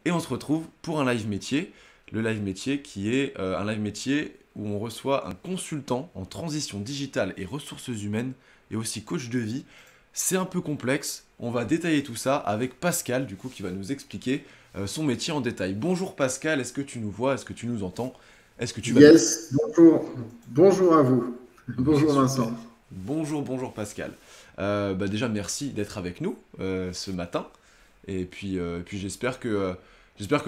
Et on se retrouve pour un live métier, le live métier qui est un live métier où on reçoit un consultant en transition digitale et ressources humaines et aussi coach de vie. C'est un peu complexe, on va détailler tout ça avec Pascal du coup qui va nous expliquer son métier en détail. Bonjour Pascal, est-ce que tu nous vois, est-ce que tu nous entends, est-ce que tu vas bien? Yes, bonjour. Bonjour à vous. Ok, Bonjour super. Vincent. Bonjour Pascal. Déjà merci d'être avec nous ce matin. Et puis j'espère que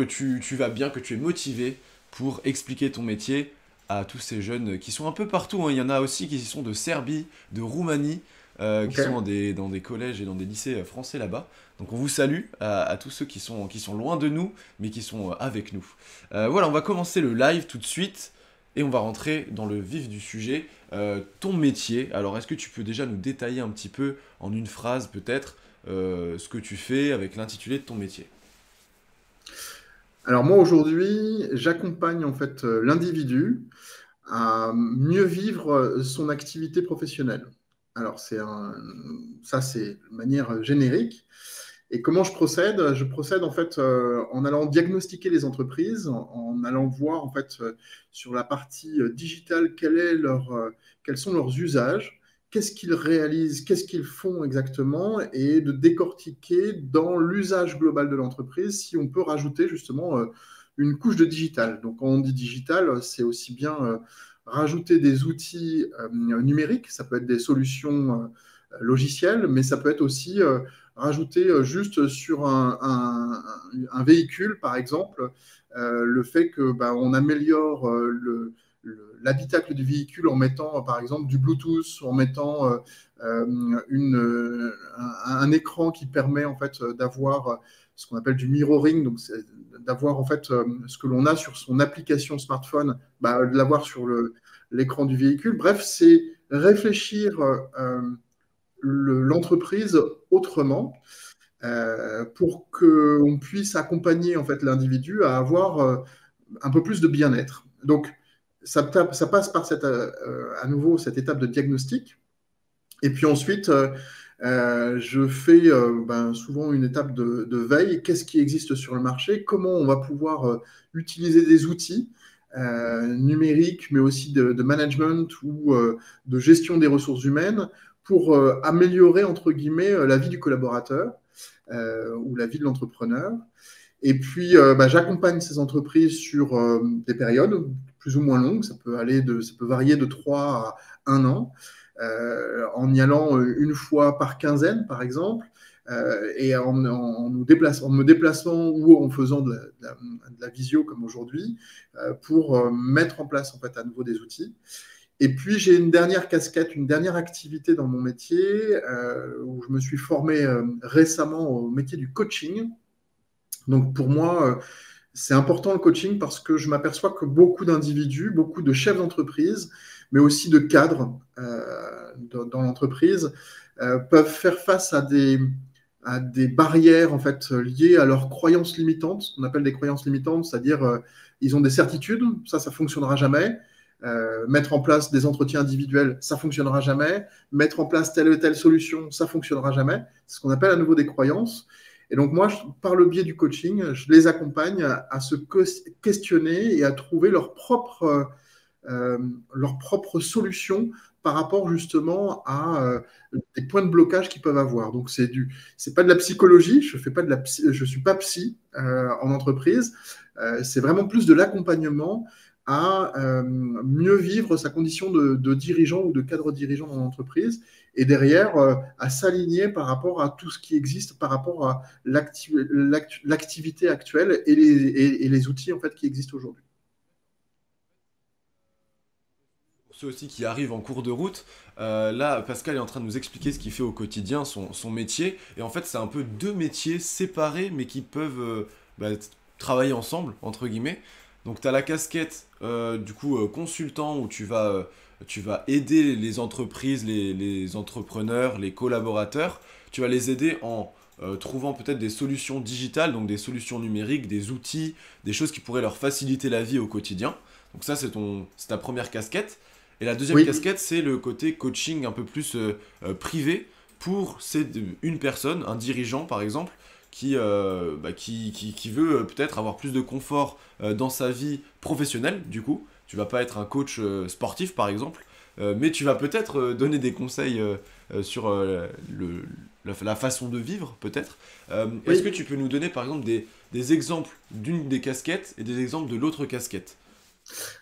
tu vas bien, que tu es motivé pour expliquer ton métier à tous ces jeunes qui sont un peu partout, hein. Il y en a aussi qui sont de Serbie, de Roumanie, qui Ok. sont dans des collèges et dans des lycées français là-bas. Donc on vous salue à tous ceux qui sont loin de nous, mais qui sont avec nous. Voilà, on va commencer le live tout de suite et on va rentrer dans le vif du sujet. Ton métier, alors est-ce que tu peux déjà nous détailler un petit peu en une phrase peut-être ce que tu fais avec l'intitulé de ton métier? Alors moi aujourd'hui, j'accompagne en fait l'individu à mieux vivre son activité professionnelle. Alors ça c'est de manière générique. Et comment je procède? Je procède en fait en allant diagnostiquer les entreprises, en allant voir en fait sur la partie digitale quels sont leurs usages, qu'est-ce qu'ils réalisent, qu'est-ce qu'ils font exactement, et de décortiquer dans l'usage global de l'entreprise si on peut rajouter justement une couche de digital. Donc quand on dit digital, c'est aussi bien rajouter des outils numériques, ça peut être des solutions logicielles, mais ça peut être aussi rajouter juste sur un véhicule, par exemple, le fait que on améliore l'habitacle du véhicule en mettant, par exemple, du Bluetooth, en mettant un écran qui permet en fait d'avoir ce qu'on appelle du mirroring, donc d'avoir en fait ce que l'on a sur son application smartphone, de l'avoir sur l'écran du véhicule. Bref, c'est réfléchir l'entreprise autrement pour qu'on puisse accompagner en fait l'individu à avoir un peu plus de bien-être. Donc, ça passe par à nouveau cette étape de diagnostic. Et puis ensuite, je fais souvent une étape de veille. Qu'est-ce qui existe sur le marché? Comment on va pouvoir utiliser des outils numériques, mais aussi de management ou de gestion des ressources humaines pour améliorer, entre guillemets, la vie du collaborateur ou la vie de l'entrepreneur. Et puis, j'accompagne ces entreprises sur des périodes plus ou moins longues. Ça peut varier de 3 à 1 an, en y allant une fois par quinzaine, par exemple, et en me déplaçant ou en faisant de la visio comme aujourd'hui, pour mettre en place en fait à nouveau des outils. Et puis, j'ai une dernière casquette, une dernière activité dans mon métier, où je me suis formé récemment au métier du coaching. Donc pour moi, c'est important le coaching parce que je m'aperçois que beaucoup d'individus, beaucoup de chefs d'entreprise, mais aussi de cadres dans l'entreprise, peuvent faire face à des barrières en fait liées à leurs croyances limitantes, ce qu'on appelle des croyances limitantes, c'est-à-dire ils ont des certitudes, ça fonctionnera jamais. Mettre en place des entretiens individuels, ça fonctionnera jamais. Mettre en place telle ou telle solution, ça fonctionnera jamais. C'est ce qu'on appelle à nouveau des croyances. Et donc moi, par le biais du coaching, je les accompagne à se questionner et à trouver leur propre solution par rapport justement à des points de blocage qu'ils peuvent avoir. Donc c'est pas de la psychologie, je suis pas psy en entreprise. C'est vraiment plus de l'accompagnement à mieux vivre sa condition de dirigeant ou de cadre dirigeant dans l'entreprise et derrière à s'aligner par rapport à tout ce qui existe, par rapport à l'activité actuelle et les outils en fait qui existent aujourd'hui. Pour ceux aussi qui arrivent en cours de route, là, Pascal est en train de nous expliquer ce qu'il fait au quotidien, son métier. Et en fait, c'est un peu deux métiers séparés, mais qui peuvent travailler ensemble, entre guillemets. Donc, tu as la casquette, du coup, consultant, où tu vas aider les entreprises, les entrepreneurs, les collaborateurs. Tu vas les aider en trouvant peut-être des solutions digitales, donc des solutions numériques, des outils, des choses qui pourraient leur faciliter la vie au quotidien. Donc ça, c'est ta première casquette. Et la deuxième Oui, casquette, c'est le côté coaching un peu plus privé pour une personne, un dirigeant par exemple, qui veut peut-être avoir plus de confort dans sa vie professionnelle, du coup. Tu vas pas être un coach sportif, par exemple, mais tu vas peut-être donner des conseils sur la façon de vivre, peut-être. Est-ce que Oui, tu peux nous donner, par exemple, des exemples d'une des casquettes et des exemples de l'autre casquette?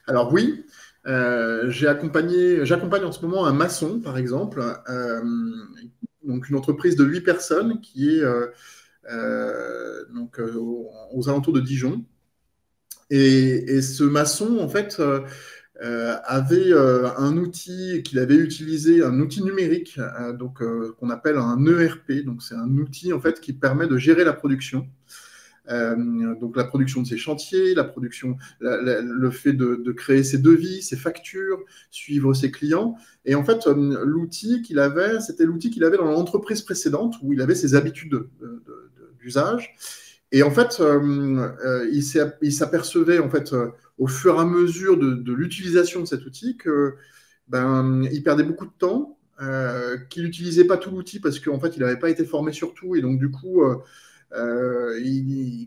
alors oui, j'accompagne en ce moment un maçon, par exemple, donc une entreprise de 8 personnes qui est aux alentours de Dijon. Et ce maçon, en fait, avait un outil qu'il avait utilisé, un outil numérique, qu'on appelle un ERP. Donc c'est un outil en fait qui permet de gérer la production. Donc la production de ses chantiers, la production, le fait de créer ses devis, ses factures, suivre ses clients. Et en fait, l'outil qu'il avait, c'était l'outil qu'il avait dans l'entreprise précédente où il avait ses habitudes d'usage. Et en fait, il s'apercevait en fait au fur et à mesure de l'utilisation de cet outil que il perdait beaucoup de temps, qu'il n'utilisait pas tout l'outil parce qu'en fait, il n'avait pas été formé sur tout. Et donc, du coup,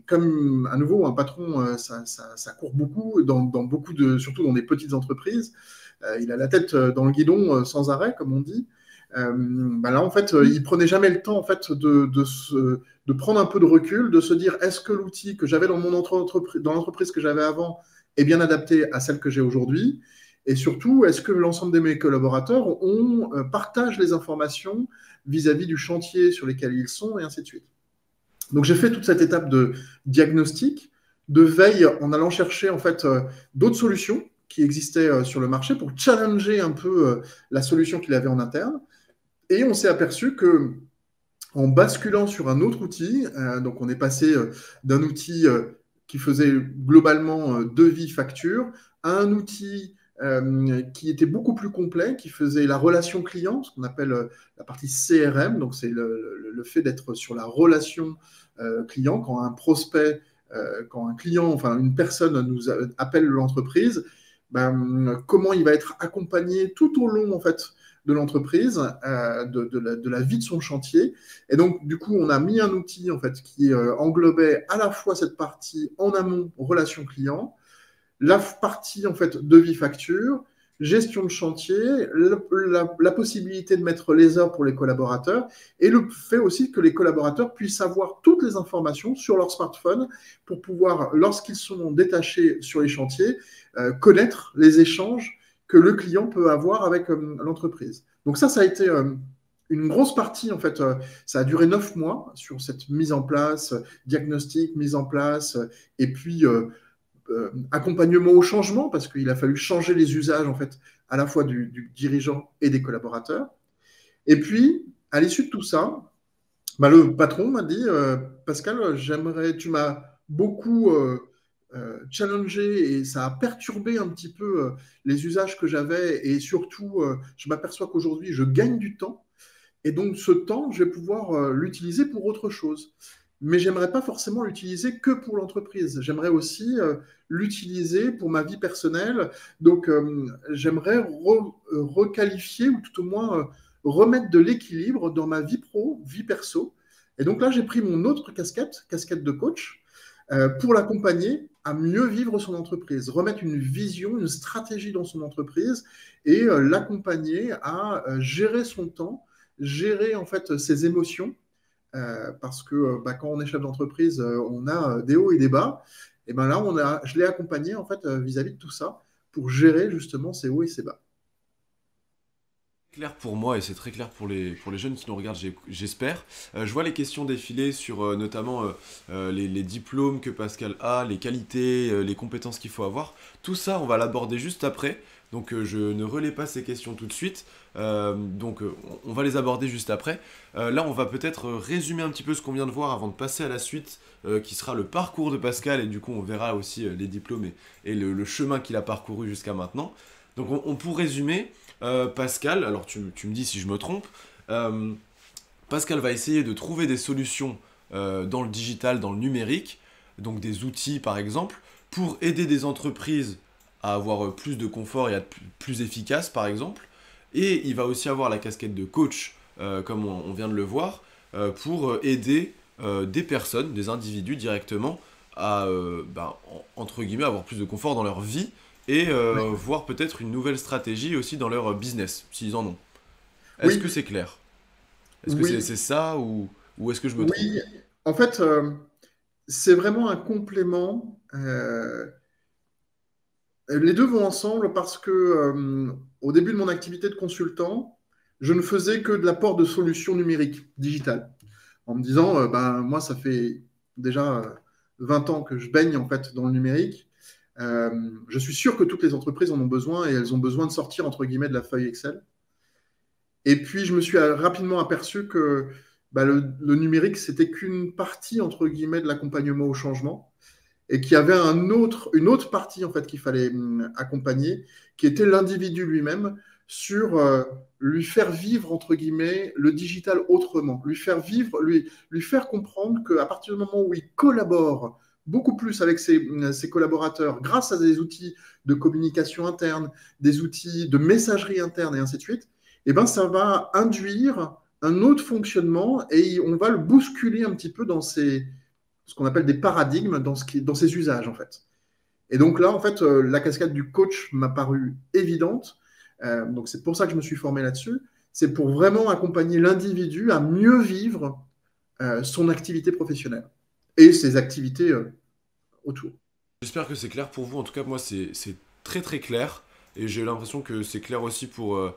comme à nouveau un patron, ça court beaucoup dans beaucoup surtout dans des petites entreprises. Il a la tête dans le guidon sans arrêt, comme on dit. Là, en fait, il prenait jamais le temps en fait de prendre un peu de recul, de se dire est-ce que l'outil que j'avais dans dans l'entreprise que j'avais avant est bien adapté à celle que j'ai aujourd'hui, et surtout est-ce que l'ensemble de mes collaborateurs partagent les informations vis-à-vis du chantier sur lesquels ils sont, et ainsi de suite. Donc j'ai fait toute cette étape de diagnostic, de veille en allant chercher en fait d'autres solutions qui existaient sur le marché pour challenger un peu la solution qu'il avait en interne. Et on s'est aperçu que en basculant sur un autre outil, donc on est passé d'un outil qui faisait globalement devis facture à un outil qui était beaucoup plus complet, qui faisait la relation client, ce qu'on appelle la partie CRM, donc c'est le fait d'être sur la relation client quand un prospect, quand un client, enfin une personne appelle l'entreprise, comment il va être accompagné tout au long en fait de l'entreprise, de la vie de son chantier. Et donc, du coup, on a mis un outil en fait qui englobait à la fois cette partie en amont, relation client, la partie en fait devis facture, gestion de chantier, la possibilité de mettre les heures pour les collaborateurs et le fait aussi que les collaborateurs puissent avoir toutes les informations sur leur smartphone pour pouvoir, lorsqu'ils sont détachés sur les chantiers, connaître les échanges que le client peut avoir avec l'entreprise. Donc ça a été une grosse partie, en fait, ça a duré 9 mois sur cette mise en place, diagnostic, mise en place, et puis accompagnement au changement, parce qu'il a fallu changer les usages, en fait, à la fois du dirigeant et des collaborateurs. Et puis, à l'issue de tout ça, le patron m'a dit, Pascal, tu m'as beaucoup challengé et ça a perturbé un petit peu les usages que j'avais et surtout, je m'aperçois qu'aujourd'hui, je gagne du temps et donc ce temps, je vais pouvoir l'utiliser pour autre chose. Mais j'aimerais pas forcément l'utiliser que pour l'entreprise. J'aimerais aussi l'utiliser pour ma vie personnelle. Donc j'aimerais requalifier ou tout au moins remettre de l'équilibre dans ma vie pro, vie perso. Et donc là, j'ai pris mon autre casquette, casquette de coach, pour l'accompagner à mieux vivre son entreprise, remettre une vision, une stratégie dans son entreprise et l'accompagner à gérer son temps, gérer en fait ses émotions, parce que quand on est chef d'entreprise, on a des hauts et des bas. Et ben là, je l'ai accompagné en fait vis-à-vis de tout ça pour gérer justement ses hauts et ses bas. Clair pour moi et c'est très clair pour les jeunes qui nous regardent, j'espère. Je vois les questions défiler sur notamment les diplômes que Pascal a, les qualités, les compétences qu'il faut avoir. Tout ça, on va l'aborder juste après. Donc je ne relais pas ces questions tout de suite. On va les aborder juste après. Là, on va peut-être résumer un petit peu ce qu'on vient de voir avant de passer à la suite, qui sera le parcours de Pascal. Et du coup, on verra aussi les diplômes et le chemin qu'il a parcouru jusqu'à maintenant. Donc pour résumer... Pascal, alors tu me dis si je me trompe, Pascal va essayer de trouver des solutions dans le digital, dans le numérique, donc des outils par exemple, pour aider des entreprises à avoir plus de confort et à être plus efficaces par exemple. Et il va aussi avoir la casquette de coach, comme on vient de le voir, pour aider des personnes, des individus directement à, entre guillemets, avoir plus de confort dans leur vie et Ouais. voir peut-être une nouvelle stratégie aussi dans leur business, s'ils en ont. Est-ce que Oui, c'est clair? Est-ce que oui, c'est ça ou est-ce que je me trompe? oui. En fait, c'est vraiment un complément. Les deux vont ensemble parce que au début de mon activité de consultant, je ne faisais que de l'apport de solutions numériques, digitales, en me disant, ben, moi, ça fait déjà 20 ans que je baigne en fait dans le numérique. Je suis sûr que toutes les entreprises en ont besoin et elles ont besoin de sortir entre guillemets de la feuille Excel. Et puis, je me suis rapidement aperçu que bah, le numérique, c'était qu'une partie entre guillemets de l'accompagnement au changement et qu'il y avait une autre partie en fait qu'il fallait accompagner, qui était l'individu lui-même sur lui faire vivre entre guillemets le digital autrement, lui faire vivre, lui faire comprendre qu'à partir du moment où il collabore beaucoup plus avec ses collaborateurs grâce à des outils de communication interne, des outils de messagerie interne et ainsi de suite, eh ben, ça va induire un autre fonctionnement et on va le bousculer un petit peu dans ce qu'on appelle des paradigmes dans ses usages, en fait. Et donc là, en fait, la cascade du coach m'a paru évidente. Donc c'est pour ça que je me suis formé là-dessus. C'est pour vraiment accompagner l'individu à mieux vivre son activité professionnelle et ses activités autour. J'espère que c'est clair pour vous. En tout cas, moi, c'est très très clair. Et j'ai l'impression que c'est clair aussi pour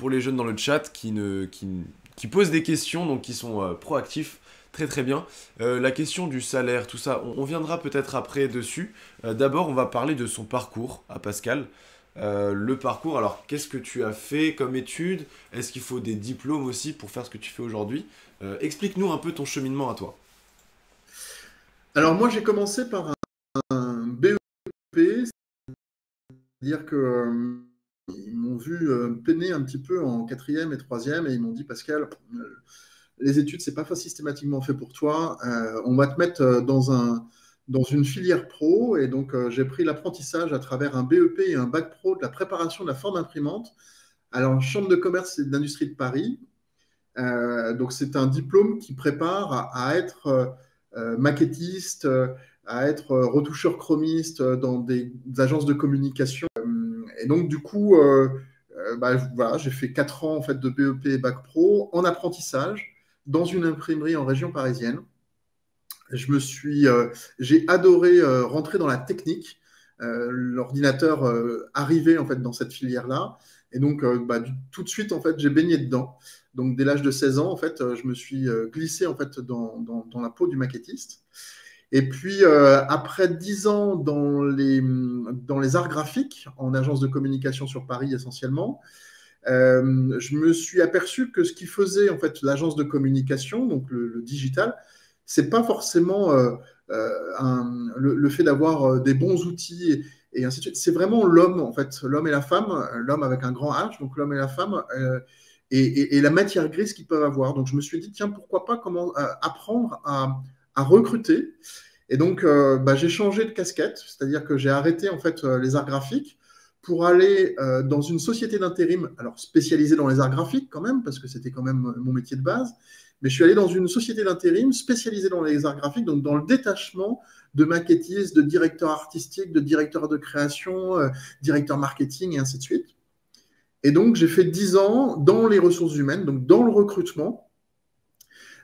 les jeunes dans le chat qui posent des questions, donc qui sont proactifs. Très très bien. La question du salaire, tout ça, on viendra peut-être après dessus. D'abord, on va parler de son parcours à Pascal. Le parcours, alors qu'est-ce que tu as fait comme études? Est-ce qu'il faut des diplômes aussi pour faire ce que tu fais aujourd'hui? Explique-nous un peu ton cheminement à toi. Alors moi, j'ai commencé par un BEP, c'est-à-dire que ils m'ont vu peiner un petit peu en quatrième et troisième et ils m'ont dit Pascal, les études, c'est pas systématiquement fait pour toi. On va te mettre dans une filière pro. Et donc, j'ai pris l'apprentissage à travers un BEP et un bac pro de la préparation de la forme imprimante à la Chambre de commerce et d'industrie de Paris. Donc, c'est un diplôme qui prépare à être maquettiste, à être retoucheur chromiste dans des agences de communication. Et donc, du coup, bah, voilà, j'ai fait 4 ans en fait, de BEP et bac pro en apprentissage dans une imprimerie en région parisienne. J'ai adoré rentrer dans la technique. L'ordinateur arrivait en fait dans cette filière-là, et donc bah, tout de suite en fait j'ai baigné dedans. Donc dès l'âge de 16 ans en fait, je me suis glissé en fait dans la peau du maquettiste. Et puis après 10 ans dans les arts graphiques, en agence de communication sur Paris essentiellement, je me suis aperçu que ce qui faisait en fait l'agence de communication, donc le digital, c'est pas forcément le fait d'avoir des bons outils et ainsi de suite. C'est vraiment l'homme en fait, l'homme et la femme, l'homme avec un grand H, donc l'homme et la femme. Et la matière grise qu'ils peuvent avoir. Donc je me suis dit, tiens, pourquoi pas comment apprendre à recruter. Et donc bah, j'ai changé de casquette, c'est-à-dire que j'ai arrêté en fait les arts graphiques pour aller dans une société d'intérim, alors spécialisée dans les arts graphiques quand même, parce que c'était quand même mon métier de base, mais je suis allé dans une société d'intérim spécialisée dans les arts graphiques, donc dans le détachement de maquettistes, de directeurs artistiques, de directeurs de création, directeurs marketing et ainsi de suite. Et donc j'ai fait 10 ans dans les ressources humaines, donc dans le recrutement.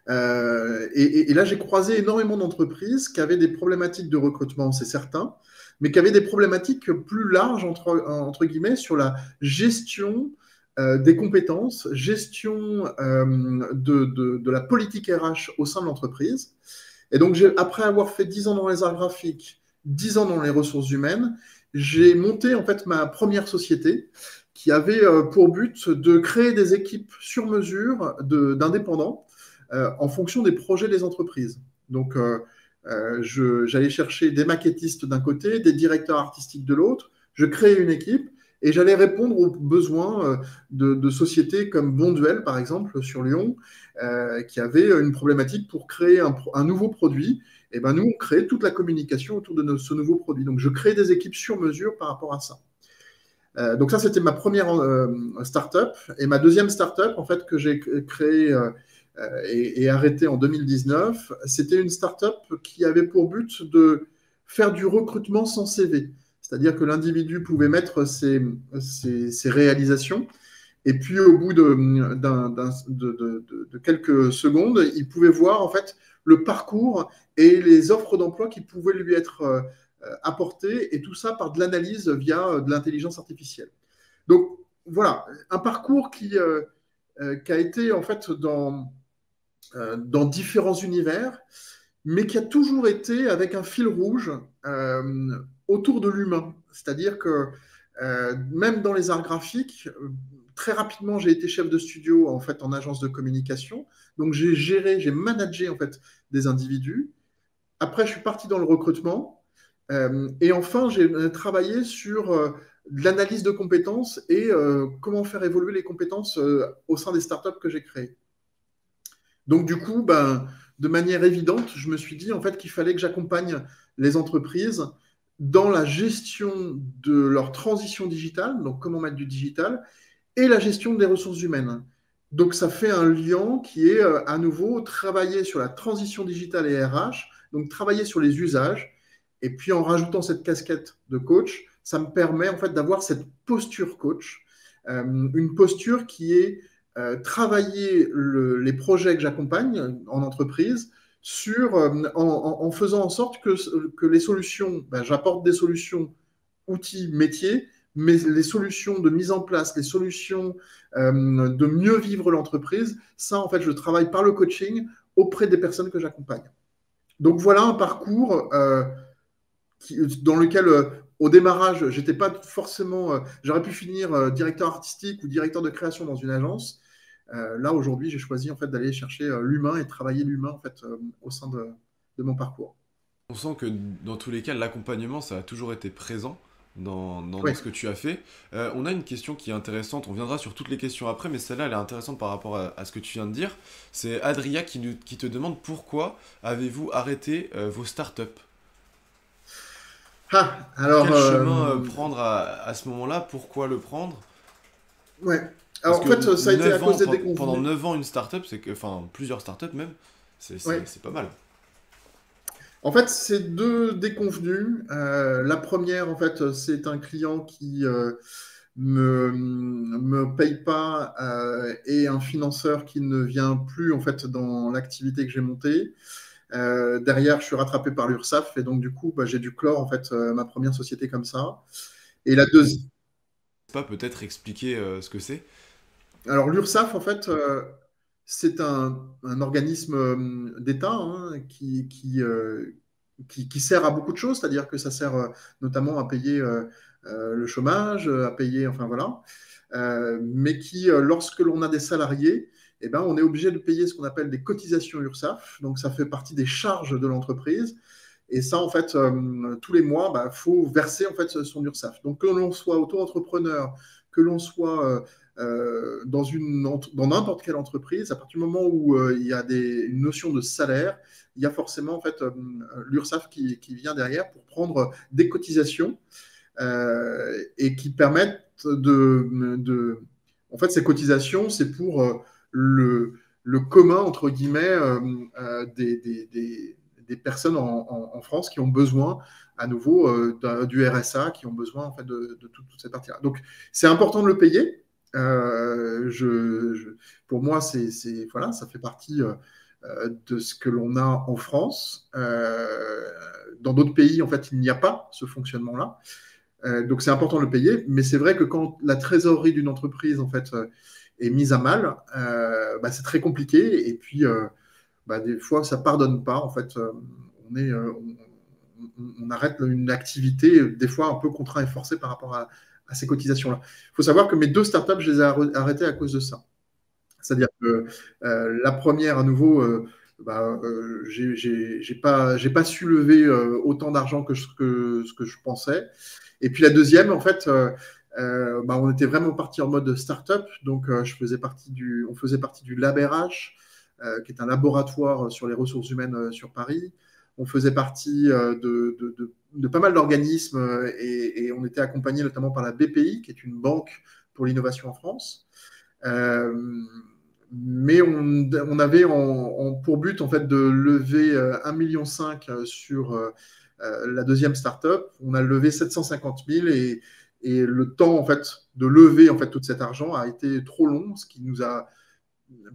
Et là, j'ai croisé énormément d'entreprises qui avaient des problématiques de recrutement, c'est certain, mais qui avaient des problématiques plus larges, entre guillemets, sur la gestion des compétences, gestion de la politique RH au sein de l'entreprise. Et donc, après avoir fait 10 ans dans les arts graphiques, 10 ans dans les ressources humaines, j'ai monté en fait ma première société qui avait pour but de créer des équipes sur mesure d'indépendants en fonction des projets des entreprises. Donc, j'allais chercher des maquettistes d'un côté, des directeurs artistiques de l'autre, je créais une équipe et j'allais répondre aux besoins de sociétés comme Bonduel, par exemple, sur Lyon, qui avait une problématique pour créer un nouveau produit. Et ben nous, on crée toute la communication autour de ce nouveau produit. Donc, je crée des équipes sur mesure par rapport à ça. Donc ça, c'était ma première start-up. Et ma deuxième start-up, en fait, que j'ai créée et arrêtée en 2019. C'était une start-up qui avait pour but de faire du recrutement sans CV. C'est-à-dire que l'individu pouvait mettre ses réalisations et puis au bout de quelques secondes, il pouvait voir en fait le parcours et les offres d'emploi qui pouvaient lui être apportées, et tout ça par de l'analyse via de l'intelligence artificielle. Donc voilà, un parcours qui a été en fait dans différents univers, mais qui a toujours été avec un fil rouge autour de l'humain. C'est-à-dire que même dans les arts graphiques, très rapidement, j'ai été chef de studio en fait en agence de communication. Donc j'ai managé en fait des individus. Après, je suis parti dans le recrutement. Et enfin, j'ai travaillé sur de l'analyse de compétences et comment faire évoluer les compétences au sein des startups que j'ai créées. Donc, du coup, ben, de manière évidente, je me suis dit en fait qu'il fallait que j'accompagne les entreprises dans la gestion de leur transition digitale, donc comment mettre du digital, et la gestion des ressources humaines. Donc, ça fait un lien qui est à nouveau travailler sur la transition digitale et RH, donc travailler sur les usages, et puis en rajoutant cette casquette de coach, ça me permet en fait d'avoir cette posture coach, une posture qui est travailler les projets que j'accompagne en entreprise en faisant en sorte que les solutions, ben, j'apporte des solutions, outils, métiers, mais les solutions de mise en place, les solutions de mieux vivre l'entreprise, ça, en fait, je travaille par le coaching auprès des personnes que j'accompagne. Donc voilà un parcours dans lequel, au démarrage, j'étais pas forcément. J'aurais pu finir directeur artistique ou directeur de création dans une agence. Là, aujourd'hui, j'ai choisi en fait d'aller chercher l'humain et travailler l'humain en fait au sein de mon parcours. On sent que dans tous les cas, l'accompagnement, ça a toujours été présent dans Oui. ce que tu as fait. On a une question qui est intéressante, on viendra sur toutes les questions après, mais celle-là, elle est intéressante par rapport à ce que tu viens de dire. C'est Adria qui te demande pourquoi avez-vous arrêté vos startups? Ah, alors, Quel chemin prendre à ce moment-là? Pourquoi le prendre? ouais. Parce Alors, en que fait, ça a été à 9 cause ans, des pendant déconvenus. 9 ans, une startup, c'est que, enfin, plusieurs startups même, Ouais. c'est pas mal. En fait, c'est deux déconvenus. La première, en fait, c'est un client qui me paye pas et un financeur qui ne vient plus en fait dans l'activité que j'ai montée. Derrière, je suis rattrapé par l'URSSAF et donc du coup, bah, j'ai dû clore en fait ma première société comme ça. Et la deuxième, Pas peut-être expliquer ce que c'est? alors l'URSSAF en fait, c'est un organisme d'État hein, qui sert à beaucoup de choses, c'est-à-dire que ça sert notamment à payer le chômage, à payer, enfin voilà, mais qui, lorsque l'on a des salariés, eh ben, on est obligé de payer ce qu'on appelle des cotisations URSSAF, donc ça fait partie des charges de l'entreprise. Et ça, en fait, tous les mois, il faut verser en fait son URSSAF. Donc, que l'on soit auto-entrepreneur, que l'on soit dans n'importe quelle entreprise, à partir du moment où il y a une notion de salaire, il y a forcément en fait l'URSSAF qui vient derrière pour prendre des cotisations et qui permettent En fait, ces cotisations, c'est pour le commun, entre guillemets, des personnes en France qui ont besoin à nouveau du RSA, qui ont besoin en fait de toute cette partie-là. Donc, c'est important de le payer. Pour moi, voilà, ça fait partie de ce que l'on a en France. Dans d'autres pays, en fait, il n'y a pas ce fonctionnement-là. Donc c'est important de le payer, mais c'est vrai que quand la trésorerie d'une entreprise en fait est mise à mal, c'est très compliqué et puis des fois ça pardonne pas en fait. On est, on arrête une activité des fois un peu contraint et forcé par rapport à ces cotisations-là. Il faut savoir que mes deux startups, je les ai arrêtées à cause de ça. C'est-à-dire que la première, à nouveau, j'ai pas su lever autant d'argent que ce que je pensais. Et puis la deuxième, en fait, on était vraiment parti en mode start-up. Donc, on faisait partie du LabRH, qui est un laboratoire sur les ressources humaines sur Paris. On faisait partie de pas mal d'organismes et on était accompagné notamment par la BPI, qui est une banque pour l'innovation en France. Euh, Mais on avait pour but en fait de lever 1,5 million sur la deuxième startup. On a levé 750 000 et le temps en fait de lever en fait tout cet argent a été trop long, ce qui nous a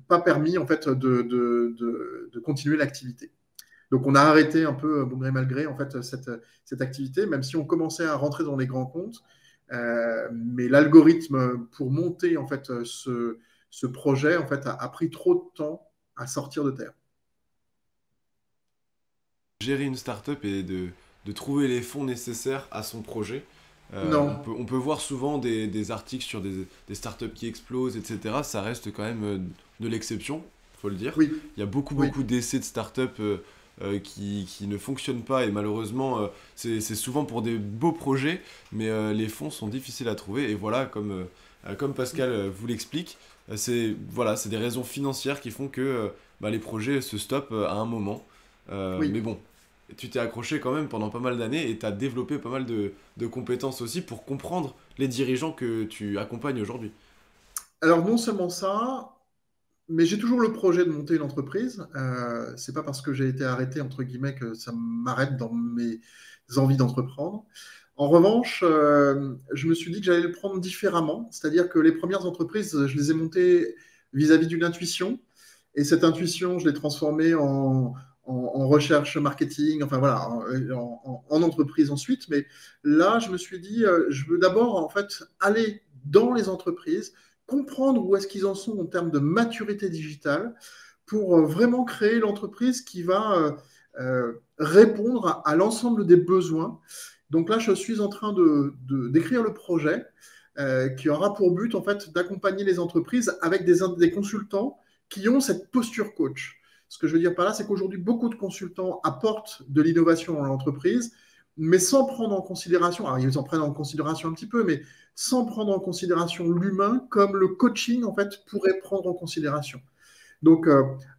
pas permis en fait de continuer l'activité. Donc on a arrêté un peu, bon gré mal gré, en fait, cette activité, même si on commençait à rentrer dans les grands comptes. Mais l'algorithme pour monter en fait ce projet en fait a pris trop de temps à sortir de terre. Gérer une startup et de trouver les fonds nécessaires à son projet. Non, On peut voir souvent des articles sur des startups qui explosent, etc. Ça reste quand même de l'exception, faut le dire. oui, Il y a beaucoup, oui. beaucoup d'essais de startups qui ne fonctionnent pas et malheureusement, c'est souvent pour des beaux projets, mais les fonds sont difficiles à trouver. Et voilà, comme Pascal vous l'explique, c'est des raisons financières qui font que les projets se stoppent à un moment. Oui. Mais bon, tu t'es accroché quand même pendant pas mal d'années et tu as développé pas mal de compétences aussi pour comprendre les dirigeants que tu accompagnes aujourd'hui. Alors non seulement ça, mais j'ai toujours le projet de monter une entreprise. C'est pas parce que j'ai été arrêté entre guillemets que ça m'arrête dans mes envies d'entreprendre. En revanche, je me suis dit que j'allais le prendre différemment, c'est-à-dire que les premières entreprises, je les ai montées vis-à-vis d'une intuition, et cette intuition, je l'ai transformée en recherche marketing, enfin voilà, en entreprise ensuite. Mais là, je me suis dit, je veux d'abord en fait aller dans les entreprises, comprendre où est-ce qu'ils en sont en termes de maturité digitale, pour vraiment créer l'entreprise qui va répondre à l'ensemble des besoins. Donc là, je suis en train d'écrire le projet qui aura pour but en fait d'accompagner les entreprises avec des consultants qui ont cette posture coach. Ce que je veux dire par là, c'est qu'aujourd'hui, beaucoup de consultants apportent de l'innovation dans l'entreprise, mais sans prendre en considération, alors ils en prennent en considération un petit peu, mais sans prendre en considération l'humain comme le coaching en fait pourrait prendre en considération. Donc,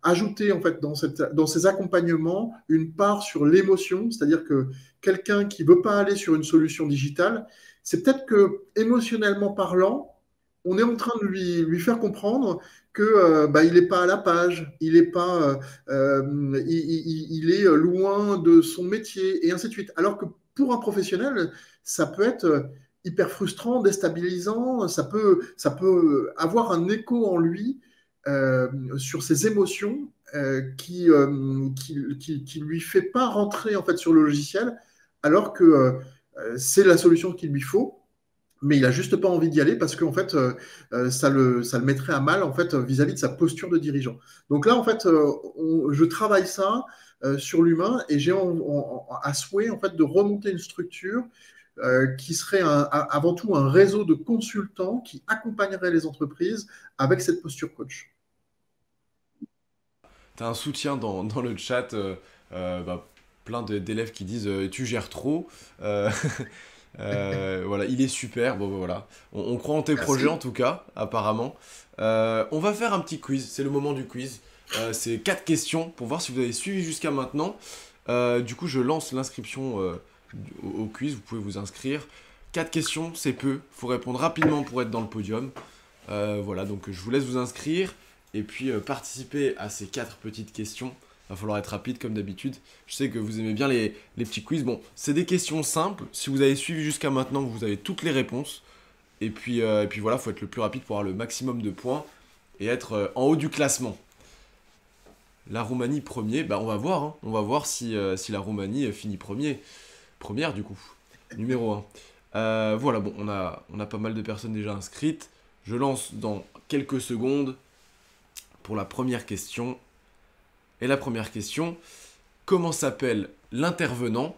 ajouter en fait dans ces accompagnements une part sur l'émotion, c'est-à-dire que quelqu'un qui veut pas aller sur une solution digitale, c'est peut-être que émotionnellement parlant, on est en train de lui faire comprendre que il n'est pas à la page, il est pas, il est loin de son métier et ainsi de suite. Alors que pour un professionnel, ça peut être hyper frustrant, déstabilisant, ça peut avoir un écho en lui sur ses émotions qui lui fait pas rentrer en fait sur le logiciel alors que c'est la solution qu'il lui faut, mais il a juste pas envie d'y aller parce que en fait ça le mettrait à mal en fait vis-à-vis de sa posture de dirigeant. Donc là en fait je travaille ça sur l'humain et j'ai à souhait en fait de remonter une structure qui serait avant tout un réseau de consultants qui accompagnerait les entreprises avec cette posture coach. Tu as un soutien dans le chat, plein d'élèves qui disent tu gères trop. Euh, voilà, il est super. Bon, voilà. On croit en tes projets en Merci. tout cas, apparemment. On va faire un petit quiz. C'est le moment du quiz. C'est 4 questions pour voir si vous avez suivi jusqu'à maintenant. Du coup, je lance l'inscription au quiz. Vous pouvez vous inscrire. 4 questions, c'est peu. Faut répondre rapidement pour être dans le podium. Voilà, donc je vous laisse vous inscrire et puis participer à ces 4 petites questions. Il va falloir être rapide comme d'habitude. Je sais que vous aimez bien les petits quiz. Bon, c'est des questions simples. Si vous avez suivi jusqu'à maintenant, vous avez toutes les réponses. Et puis voilà, il faut être le plus rapide pour avoir le maximum de points et être en haut du classement. La Roumanie premier, on va voir. Hein. On va voir si la Roumanie finit premier. Première du coup. Numéro 1. Voilà, bon, on a pas mal de personnes déjà inscrites. Je lance dans quelques secondes pour la première question. Et la première question, comment s'appelle l'intervenant?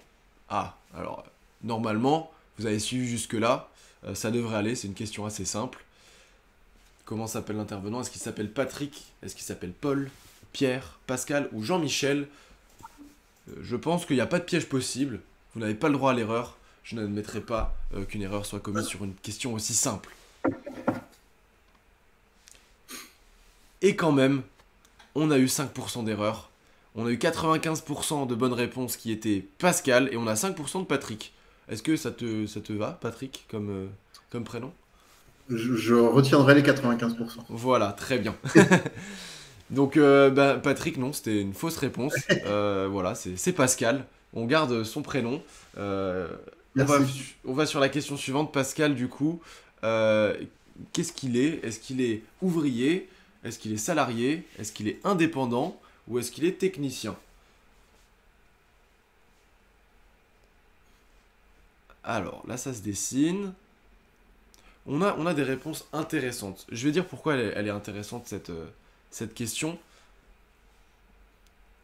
Ah, alors, normalement, vous avez suivi jusque-là, ça devrait aller, c'est une question assez simple. Comment s'appelle l'intervenant? Est-ce qu'il s'appelle Patrick? Est-ce qu'il s'appelle Paul? Pierre? Pascal? Ou Jean-Michel? Je pense qu'il n'y a pas de piège possible, vous n'avez pas le droit à l'erreur. Je n'admettrai pas qu'une erreur soit commise sur une question aussi simple. Et quand même, on a eu 5% d'erreurs. On a eu 95% de bonnes réponses qui étaient Pascal et on a 5% de Patrick. Est-ce que ça te va, Patrick, comme prénom? Je retiendrai les 95%. Voilà, très bien. Donc, bah, Patrick, non, c'était une fausse réponse. Voilà, c'est Pascal. On garde son prénom. Euh, Merci. on va sur la question suivante. Pascal, du coup, euh, qu'est-ce qu'il est? Est-ce qu'il est ouvrier? Est-ce qu'il est salarié? Est-ce qu'il est indépendant? Ou est-ce qu'il est technicien? Alors, là, ça se dessine. On a des réponses intéressantes. Je vais dire pourquoi elle est intéressante, cette question.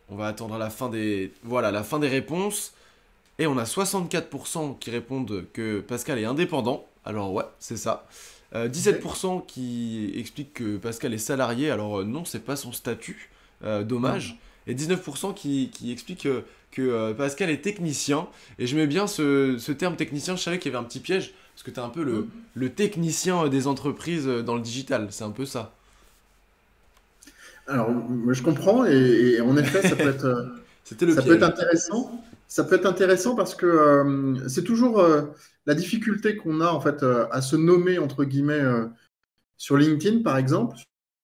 On va attendre la fin des... Voilà, la fin des réponses. Et on a 64% qui répondent que Pascal est indépendant. Alors ouais, c'est ça. Ok. 17% qui expliquent que Pascal est salarié. Alors non, c'est pas son statut. Dommage. Ah. Et 19% qui expliquent que Pascal est technicien. Et je mets bien ce terme technicien. Je savais qu'il y avait un petit piège. Parce que t'es un peu Hmm. le technicien des entreprises dans le digital. C'est un peu ça. Alors, je comprends et en effet, C'était le ça peut être piège. intéressant. Ça peut être intéressant parce que c'est toujours la difficulté qu'on a en fait à se nommer entre guillemets sur LinkedIn par exemple,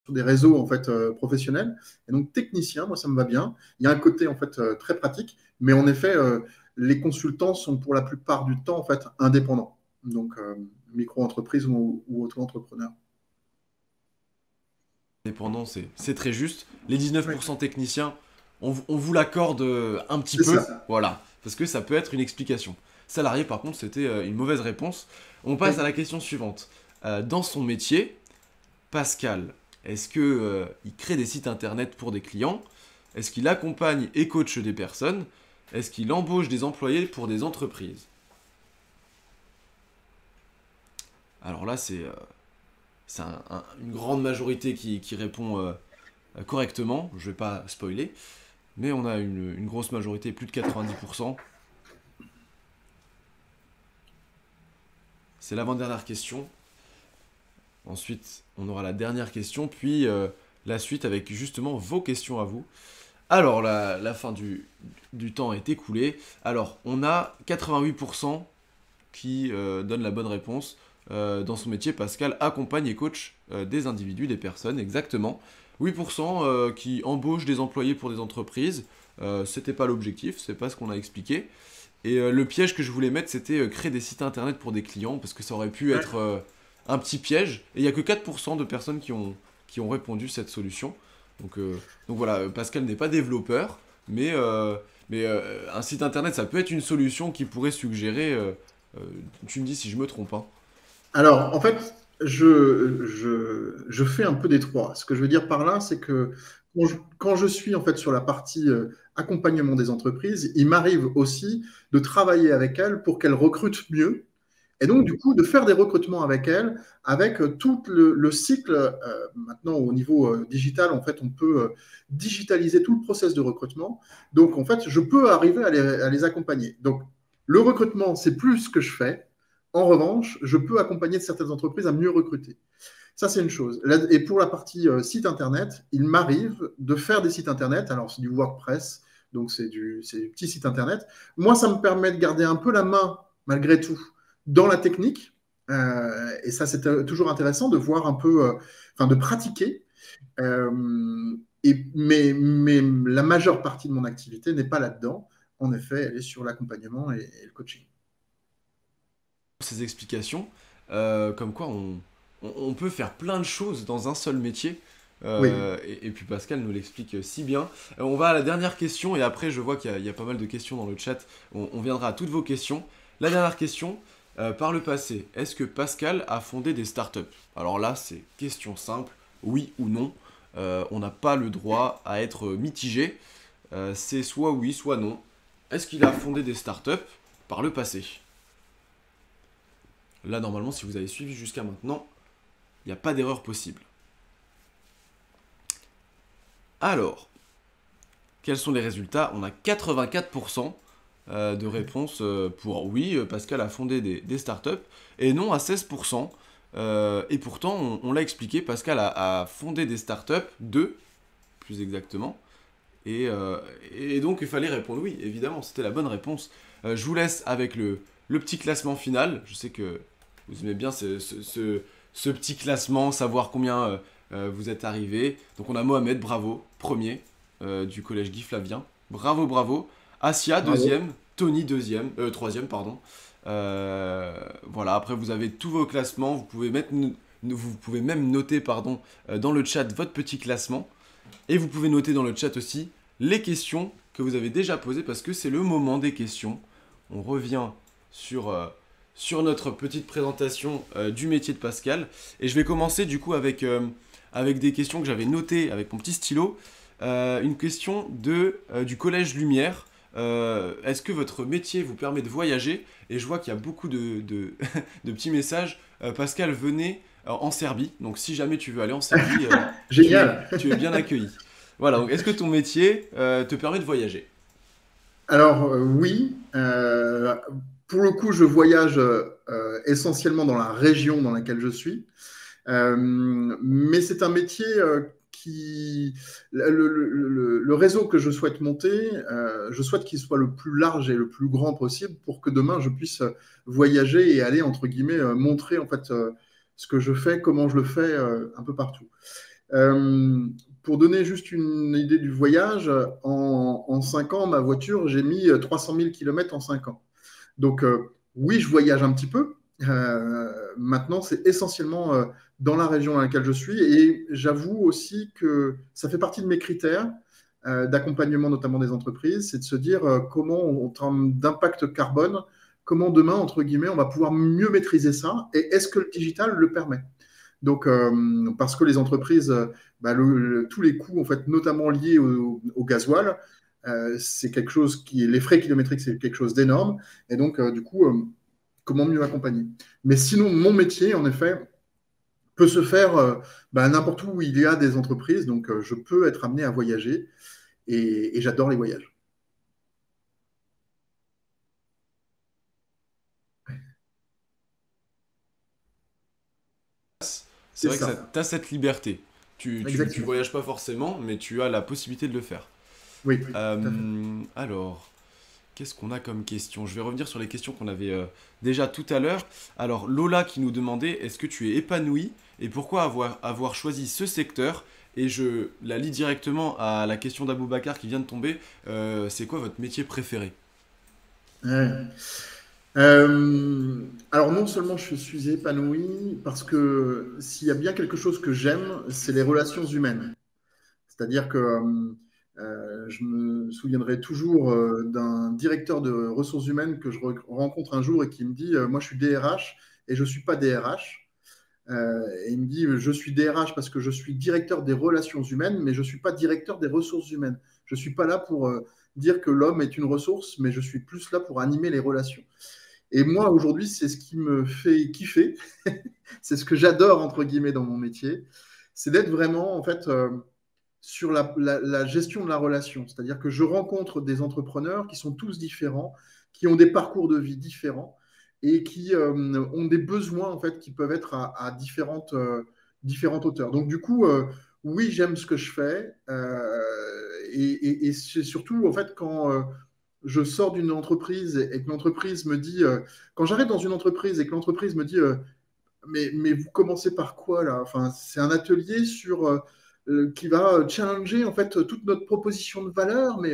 sur des réseaux en fait professionnels. Et donc technicien, moi ça me va bien. Il y a un côté en fait très pratique, mais en effet, les consultants sont pour la plupart du temps en fait indépendants. Donc micro-entreprise ou auto-entrepreneur. Indépendant, c'est très juste. Les Oui, 19% techniciens, on vous l'accorde un petit c'est peu, ça. voilà, parce que ça peut être une explication. Salarié, par contre, c'était une mauvaise réponse. On passe à Oui. la question suivante. Dans son métier, Pascal, est-ce que il crée des sites internet pour des clients? Est-ce qu'il accompagne et coach des personnes? Est-ce qu'il embauche des employés pour des entreprises? Alors là, c'est une grande majorité qui répond correctement. Je vais pas spoiler. Mais on a une grosse majorité, plus de 90%. C'est l'avant-dernière question. Ensuite, on aura la dernière question, puis la suite avec justement vos questions à vous. Alors, la fin du temps est écoulée. Alors, on a 88% qui donnent la bonne réponse. Dans son métier, Pascal accompagne et coach des individus, des personnes, exactement. 8% qui embauchent des employés pour des entreprises. C'était pas l'objectif, c'est pas ce qu'on a expliqué. Et le piège que je voulais mettre, c'était créer des sites internet pour des clients, parce que ça aurait pu être un petit piège. Et il n'y a que 4% de personnes qui ont répondu cette solution. Donc, euh, donc voilà, Pascal n'est pas développeur, mais, un site internet, ça peut être une solution qui pourrait suggérer. Euh, Tu me dis si je me trompe, hein. Alors, en fait, je fais un peu des trois. Ce que je veux dire par là, c'est que quand je suis en fait sur la partie accompagnement des entreprises, il m'arrive aussi de travailler avec elles pour qu'elles recrutent mieux. Et donc, du coup, de faire des recrutements avec elles, avec tout le cycle. Maintenant, au niveau digital, en fait, on peut digitaliser tout le process de recrutement. Donc, en fait, je peux arriver à les accompagner. Donc, le recrutement, c'est plus ce que je fais. En revanche, je peux accompagner certaines entreprises à mieux recruter. Ça, c'est une chose. Et pour la partie site internet, il m'arrive de faire des sites internet. Alors, c'est du WordPress, donc c'est du petit site internet. Moi, ça me permet de garder un peu la main, malgré tout, dans la technique. Et ça, c'est toujours intéressant de voir un peu, enfin, de pratiquer. Mais la majeure partie de mon activité n'est pas là-dedans. En effet, elle est sur l'accompagnement et le coaching. Ces explications, comme quoi on peut faire plein de choses dans un seul métier. Oui. Et puis Pascal nous l'explique si bien. On va à la dernière question et après je vois qu'il y a pas mal de questions dans le chat. On viendra à toutes vos questions. La dernière question, par le passé, est-ce que Pascal a fondé des startups? Alors là, c'est question simple, oui ou non. On n'a pas le droit à être mitigé. C'est soit oui, soit non. Est-ce qu'il a fondé des startups par le passé? Là, normalement, si vous avez suivi jusqu'à maintenant, il n'y a pas d'erreur possible. Alors, quels sont les résultats? On a 84% de réponses pour oui, Pascal a fondé des startups, et non à 16%. Et pourtant, on l'a expliqué, Pascal a fondé des startups, deux, plus exactement. Et, euh, et donc, il fallait répondre oui, évidemment, c'était la bonne réponse. Je vous laisse avec le petit classement final. Je sais que vous aimez bien ce petit classement, savoir combien vous êtes arrivé. Donc on a Mohamed, bravo, premier du collège Guy Flavien. Bravo, bravo. Asia, Bravo. deuxième. Tony, deuxième. Troisième, pardon. Voilà, après vous avez tous vos classements. Vous pouvez même noter pardon, dans le chat votre petit classement. Et vous pouvez noter dans le chat aussi les questions que vous avez déjà posées parce que c'est le moment des questions. On revient sur notre petite présentation du métier de Pascal. Et je vais commencer du coup avec des questions que j'avais notées avec mon petit stylo. Une question du Collège Lumière. Est-ce que votre métier vous permet de voyager? Et je vois qu'il y a beaucoup de petits messages. Pascal, venez en Serbie. Donc si jamais tu veux aller en Serbie, Génial. tu es bien accueilli. Voilà, donc est-ce que ton métier te permet de voyager? Alors oui, pour le coup, je voyage essentiellement dans la région dans laquelle je suis. Mais c'est un métier qui... Le réseau que je souhaite monter, je souhaite qu'il soit le plus large et le plus grand possible pour que demain, je puisse voyager et aller, entre guillemets, montrer en fait ce que je fais, comment je le fais un peu partout. Euh, pour donner juste une idée du voyage, en 5 ans, ma voiture, j'ai mis 300 000 km en 5 ans. Donc, oui, je voyage un petit peu. Maintenant, c'est essentiellement dans la région dans laquelle je suis. Et j'avoue aussi que ça fait partie de mes critères d'accompagnement, notamment des entreprises, c'est de se dire comment, en termes d'impact carbone, comment demain, entre guillemets, on va pouvoir mieux maîtriser ça et est-ce que le digital le permet? Donc, parce que les entreprises, bah, tous les coûts, en fait, notamment liés au gasoil, c'est quelque chose les frais kilométriques, c'est quelque chose d'énorme. Et donc, du coup, comment mieux accompagner? Mais sinon, mon métier, en effet, peut se faire bah, n'importe où il y a des entreprises. Donc, je peux être amené à voyager et j'adore les voyages. C'est C'est vrai que ça, tu as cette liberté. Tu exactement. voyages pas forcément, mais tu as la possibilité de le faire. Oui, tout à fait. Alors, qu'est-ce qu'on a comme question? Je vais revenir sur les questions qu'on avait déjà tout à l'heure. Alors, Lola qui nous demandait, est-ce que tu es épanoui et pourquoi avoir choisi ce secteur? Et je la lis directement à la question d'Aboubacar qui vient de tomber. C'est quoi votre métier préféré? Ouais. Alors non seulement je suis épanoui, parce que s'il y a bien quelque chose que j'aime, c'est les relations humaines. C'est-à-dire que je me souviendrai toujours d'un directeur de ressources humaines que je rencontre un jour et qui me dit, moi je suis DRH et je ne suis pas DRH. Et il me dit, je suis DRH parce que je suis directeur des relations humaines, mais je ne suis pas directeur des ressources humaines. Je ne suis pas là pour dire que l'homme est une ressource, mais je suis plus là pour animer les relations. Et moi, aujourd'hui, c'est ce qui me fait kiffer. C'est ce que j'adore, entre guillemets, dans mon métier. C'est d'être vraiment, en fait, sur la gestion de la relation. C'est-à-dire que je rencontre des entrepreneurs qui sont tous différents, qui ont des parcours de vie différents et qui ont des besoins, en fait, qui peuvent être à différentes hauteurs. Donc, du coup, oui, j'aime ce que je fais. Et c'est surtout, en fait, quand je sors d'une entreprise et que l'entreprise me dit, quand j'arrive dans une entreprise et que l'entreprise me dit, mais vous commencez par quoi là? Enfin, c'est un atelier qui va challenger en fait toute notre proposition de valeur, mais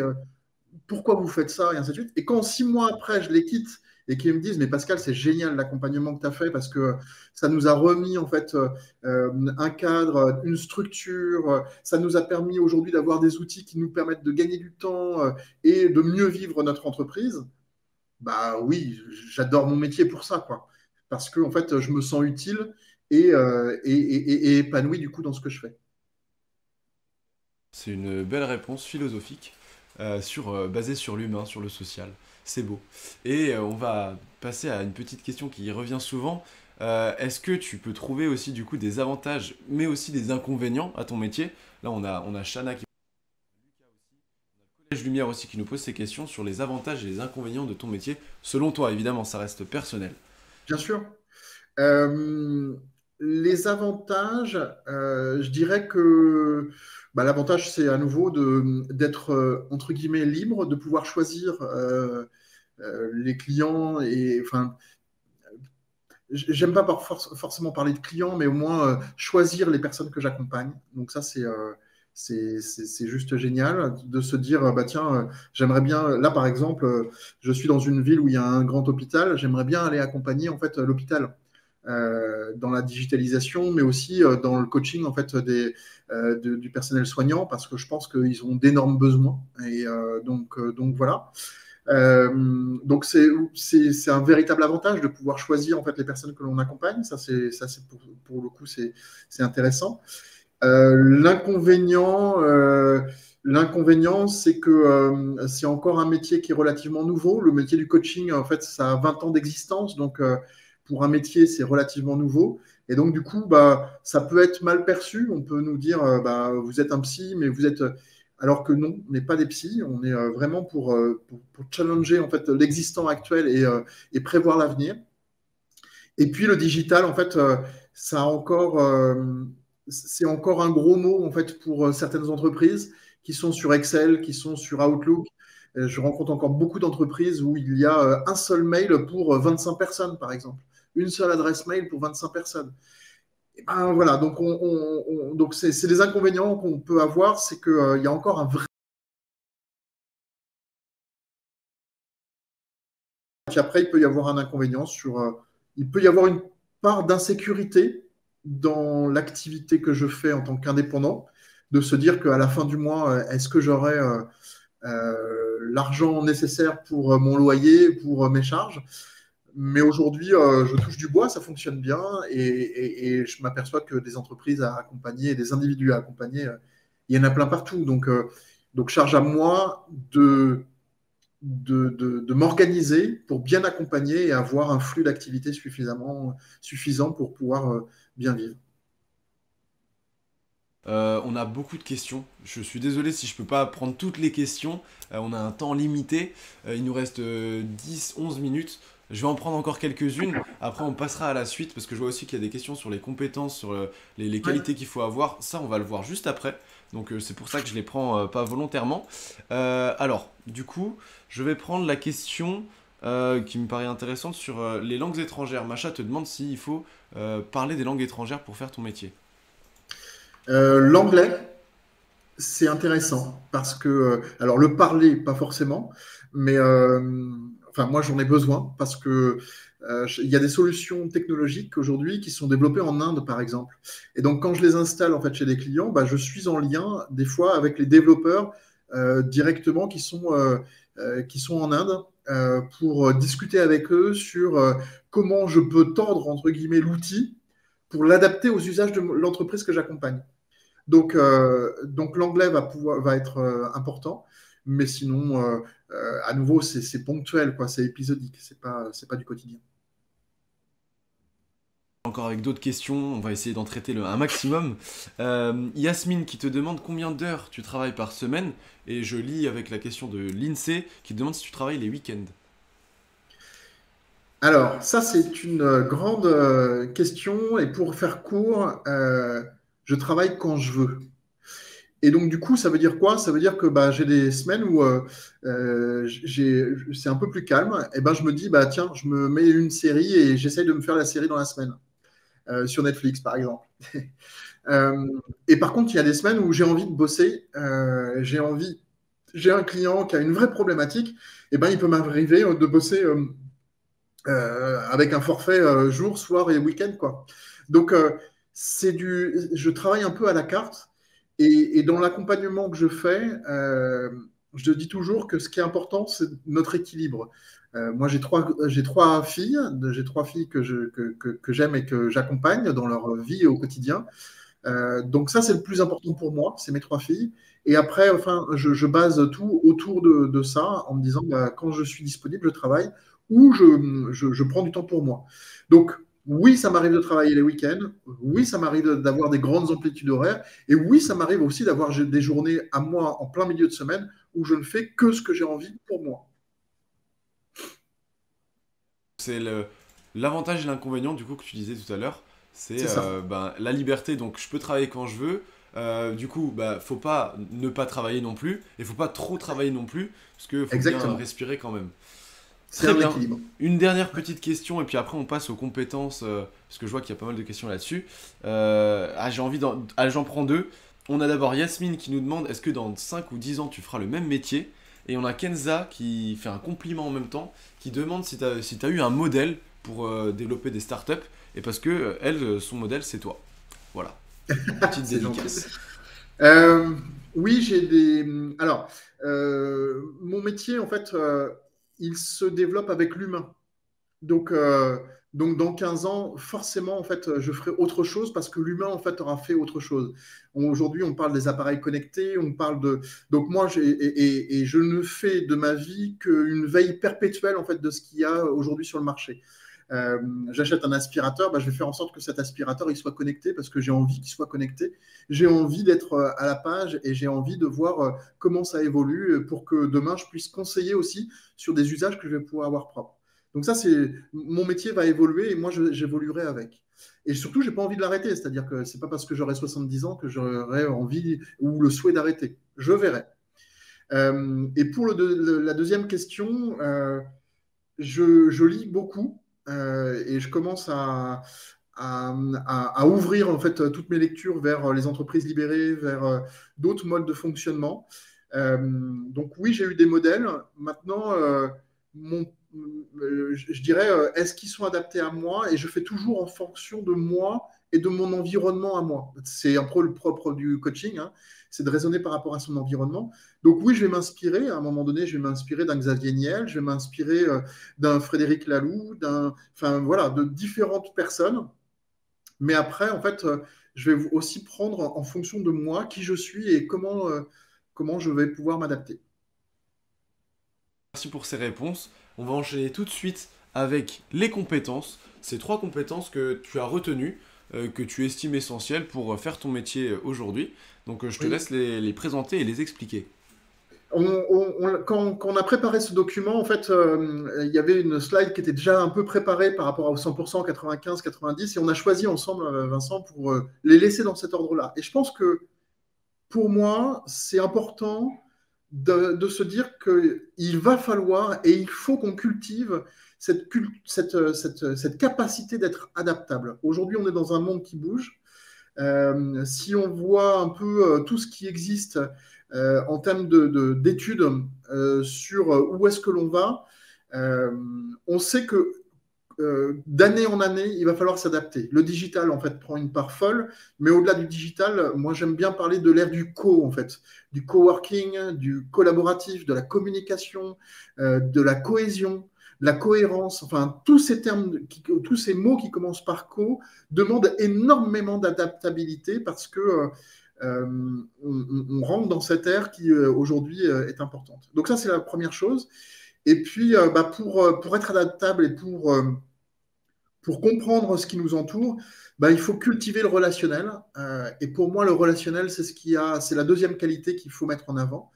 pourquoi vous faites ça et ainsi de suite. Et quand 6 mois après je les quitte et qu'ils me disent mais Pascal c'est génial l'accompagnement que tu as fait parce que ça nous a remis en fait un cadre, une structure, ça nous a permis aujourd'hui d'avoir des outils qui nous permettent de gagner du temps et de mieux vivre notre entreprise, bah oui, j'adore mon métier pour ça, quoi. Parce que en fait, je me sens utile et épanoui du coup dans ce que je fais. C'est une belle réponse philosophique basée sur l'humain, sur le social. C'est beau. Et on va passer à une petite question qui revient souvent. Est-ce que tu peux trouver aussi du coup des avantages, mais aussi des inconvénients à ton métier? Là, on a Shana qui Collège Lumière aussi qui nous pose ces questions sur les avantages et les inconvénients de ton métier. Selon toi, évidemment, ça reste personnel. Bien sûr. Euh, les avantages, je dirais que bah, l'avantage, c'est à nouveau d'être entre guillemets libre, de pouvoir choisir les clients et enfin j'aime pas forcément parler de clients, mais au moins choisir les personnes que j'accompagne. Donc ça, c'est juste génial de se dire, bah tiens, j'aimerais bien, là par exemple, je suis dans une ville où il y a un grand hôpital, j'aimerais bien aller accompagner en fait l'hôpital dans la digitalisation, mais aussi dans le coaching en fait du personnel soignant, parce que je pense qu'ils ont d'énormes besoins. Et donc voilà. Donc c'est un véritable avantage de pouvoir choisir en fait les personnes que l'on accompagne. Ça c'est pour le coup c'est intéressant. L'inconvénient, c'est que c'est encore un métier qui est relativement nouveau. Le métier du coaching, en fait, ça a 20 ans d'existence, donc pour un métier, c'est relativement nouveau. Et donc, du coup, bah, ça peut être mal perçu. On peut nous dire, bah, vous êtes un psy, mais vous êtes... Alors que non, on n'est pas des psys, on est vraiment pour challenger en fait l'existant actuel et prévoir l'avenir. Et puis le digital, en fait, ça a encore, c'est encore un gros mot en fait pour certaines entreprises qui sont sur Excel, qui sont sur Outlook. Je rencontre encore beaucoup d'entreprises où il y a un seul mail pour 25 personnes, par exemple. Une seule adresse mail pour 25 personnes. Et ben, voilà, donc donc c'est les inconvénients qu'on peut avoir, c'est qu'il y a encore un vrai. Puis après, il peut y avoir un inconvénient il peut y avoir une part d'insécurité dans l'activité que je fais en tant qu'indépendant, de se dire qu'à la fin du mois, est-ce que j'aurai l'argent nécessaire pour mon loyer, pour mes charges? Mais aujourd'hui, je touche du bois, ça fonctionne bien et je m'aperçois que des entreprises à accompagner, des individus à accompagner, il y en a plein partout. Donc charge à moi de m'organiser pour bien accompagner et avoir un flux d'activité suffisant pour pouvoir bien vivre. On a beaucoup de questions. Je suis désolé si je peux pas prendre toutes les questions. On a un temps limité. Il nous reste 10-11 minutes. Je vais en prendre encore quelques-unes. Après, on passera à la suite parce que je vois aussi qu'il y a des questions sur les compétences, sur les Ouais. qualités qu'il faut avoir. Ça, on va le voir juste après. Donc, c'est pour ça que je les prends pas volontairement. Alors, du coup, je vais prendre la question qui me paraît intéressante sur les langues étrangères. Macha te demande s'il faut parler des langues étrangères pour faire ton métier. L'anglais, c'est intéressant parce que, alors le parler, pas forcément, mais enfin, moi j'en ai besoin parce que il y a des solutions technologiques aujourd'hui qui sont développées en Inde, par exemple. Et donc, quand je les installe en fait chez des clients, bah, je suis en lien des fois avec les développeurs directement qui sont en Inde pour discuter avec eux sur comment je peux tordre, entre guillemets, l'outil pour l'adapter aux usages de l'entreprise que j'accompagne. Donc l'anglais va être important, mais sinon, à nouveau, c'est ponctuel, quoi, c'est épisodique, c'est pas du quotidien. Encore avec d'autres questions, on va essayer d'en traiter un maximum. Yasmine qui te demande combien d'heures tu travailles par semaine, et je lis avec la question de l'INSEE qui te demande si tu travailles les week-ends. Alors, ça, c'est une grande question, et pour faire court, je travaille quand je veux. Et donc, du coup, ça veut dire quoi? Ça veut dire que bah, j'ai des semaines où c'est un peu plus calme, et ben, je me dis, bah, tiens, je me mets une série et j'essaye de me faire la série dans la semaine. Sur Netflix, par exemple. Euh, et par contre, il y a des semaines où j'ai envie de bosser, j'ai un client qui a une vraie problématique, et ben il peut m'arriver de bosser avec un forfait jour, soir et week-end, quoi. Donc je travaille un peu à la carte, et dans l'accompagnement que je fais, je dis toujours que ce qui est important, c'est notre équilibre. Moi, j'ai trois filles que j'aime et que j'accompagne dans leur vie au quotidien. Donc ça, c'est le plus important pour moi, c'est mes trois filles. Et après, enfin, je base tout autour de ça en me disant, bah, quand je suis disponible, je travaille ou je prends du temps pour moi. Donc oui, ça m'arrive de travailler les week-ends. Oui, ça m'arrive d'avoir des grandes amplitudes horaires. Et oui, ça m'arrive aussi d'avoir des journées à moi en plein milieu de semaine où je ne fais que ce que j'ai envie pour moi. C'est l'avantage et l'inconvénient du coup que tu disais tout à l'heure, c'est C'est ça. ben, la liberté, donc je peux travailler quand je veux. Du coup, bah, faut pas ne pas travailler non plus, et faut pas trop travailler non plus, parce qu'il faut bien Exactement. respirer quand même. C'est Très un bien. équilibre. Une dernière petite question, et puis après on passe aux compétences, parce que je vois qu'il y a pas mal de questions là-dessus. J'en prends deux. On a d'abord Yasmine qui nous demande est-ce que dans 5 ou 10 ans tu feras le même métier? Et on a Kenza qui fait un compliment en même temps, qui demande si t'as eu un modèle pour développer des startups, et parce que son modèle c'est toi. Voilà, petite C'est gentil. dédicace. Euh, oui, j'ai des. Alors, mon métier, en fait, il se développe avec l'humain. Donc, donc, dans 15 ans, forcément, en fait, je ferai autre chose parce que l'humain, en fait, aura fait autre chose. Aujourd'hui, on parle des appareils connectés, on parle de. Donc, moi, et je ne fais de ma vie qu'une veille perpétuelle, en fait, de ce qu'il y a aujourd'hui sur le marché. Euh, J'achète un aspirateur, bah, je vais faire en sorte que cet aspirateur il soit connecté parce que j'ai envie qu'il soit connecté. J'ai envie d'être à la page et j'ai envie de voir comment ça évolue pour que demain je puisse conseiller aussi sur des usages que je vais pouvoir avoir propres. Donc ça, c'est mon métier va évoluer et moi j'évoluerai avec. Et surtout, j'ai pas envie de l'arrêter, c'est-à-dire que c'est pas parce que j'aurai 70 ans que j'aurai envie ou le souhait d'arrêter. Je verrai. Et pour la deuxième question, je lis beaucoup et je commence à ouvrir en fait toutes mes lectures vers les entreprises libérées, vers d'autres modes de fonctionnement. Donc oui, j'ai eu des modèles. Maintenant, mon, je dirais, est-ce qu'ils sont adaptés à moi? Et je fais toujours en fonction de moi et de mon environnement à moi. C'est un peu le propre du coaching, hein, c'est de raisonner par rapport à son environnement. Donc oui, je vais m'inspirer, à un moment donné, je vais m'inspirer d'un Xavier Niel, je vais m'inspirer d'un Frédéric Laloux, enfin voilà, de différentes personnes. Mais après, en fait, je vais aussi prendre en fonction de moi qui je suis et comment je vais pouvoir m'adapter. Merci pour ces réponses. On va enchaîner tout de suite avec les compétences. Ces trois compétences que tu as retenues, que tu estimes essentielles pour faire ton métier aujourd'hui. Donc je te Oui. laisse les présenter et les expliquer. Quand on a préparé ce document, en fait, il y avait une slide qui était déjà un peu préparée par rapport au 100%, 95, 90, et on a choisi ensemble, Vincent, pour les laisser dans cet ordre-là. Et je pense que pour moi, c'est important de se dire qu'il va falloir et il faut qu'on cultive cette capacité d'être adaptable. Aujourd'hui, on est dans un monde qui bouge. Si on voit un peu tout ce qui existe en termes d'études sur où est-ce que l'on va, euh, on sait que d'année en année, il va falloir s'adapter. Le digital, en fait, prend une part folle, mais au-delà du digital, moi, j'aime bien parler de l'ère du co, en fait, du coworking, du collaboratif, de la communication, de la cohésion, de la cohérence, enfin, tous ces termes, tous ces mots qui commencent par co demandent énormément d'adaptabilité parce que on rentre dans cette ère qui, aujourd'hui, est importante. Donc ça, c'est la première chose. Et puis, bah, pour être adaptable et pour comprendre ce qui nous entoure, bah, il faut cultiver le relationnel. Et pour moi, le relationnel, c'est la deuxième qualité qu'il faut mettre en avant.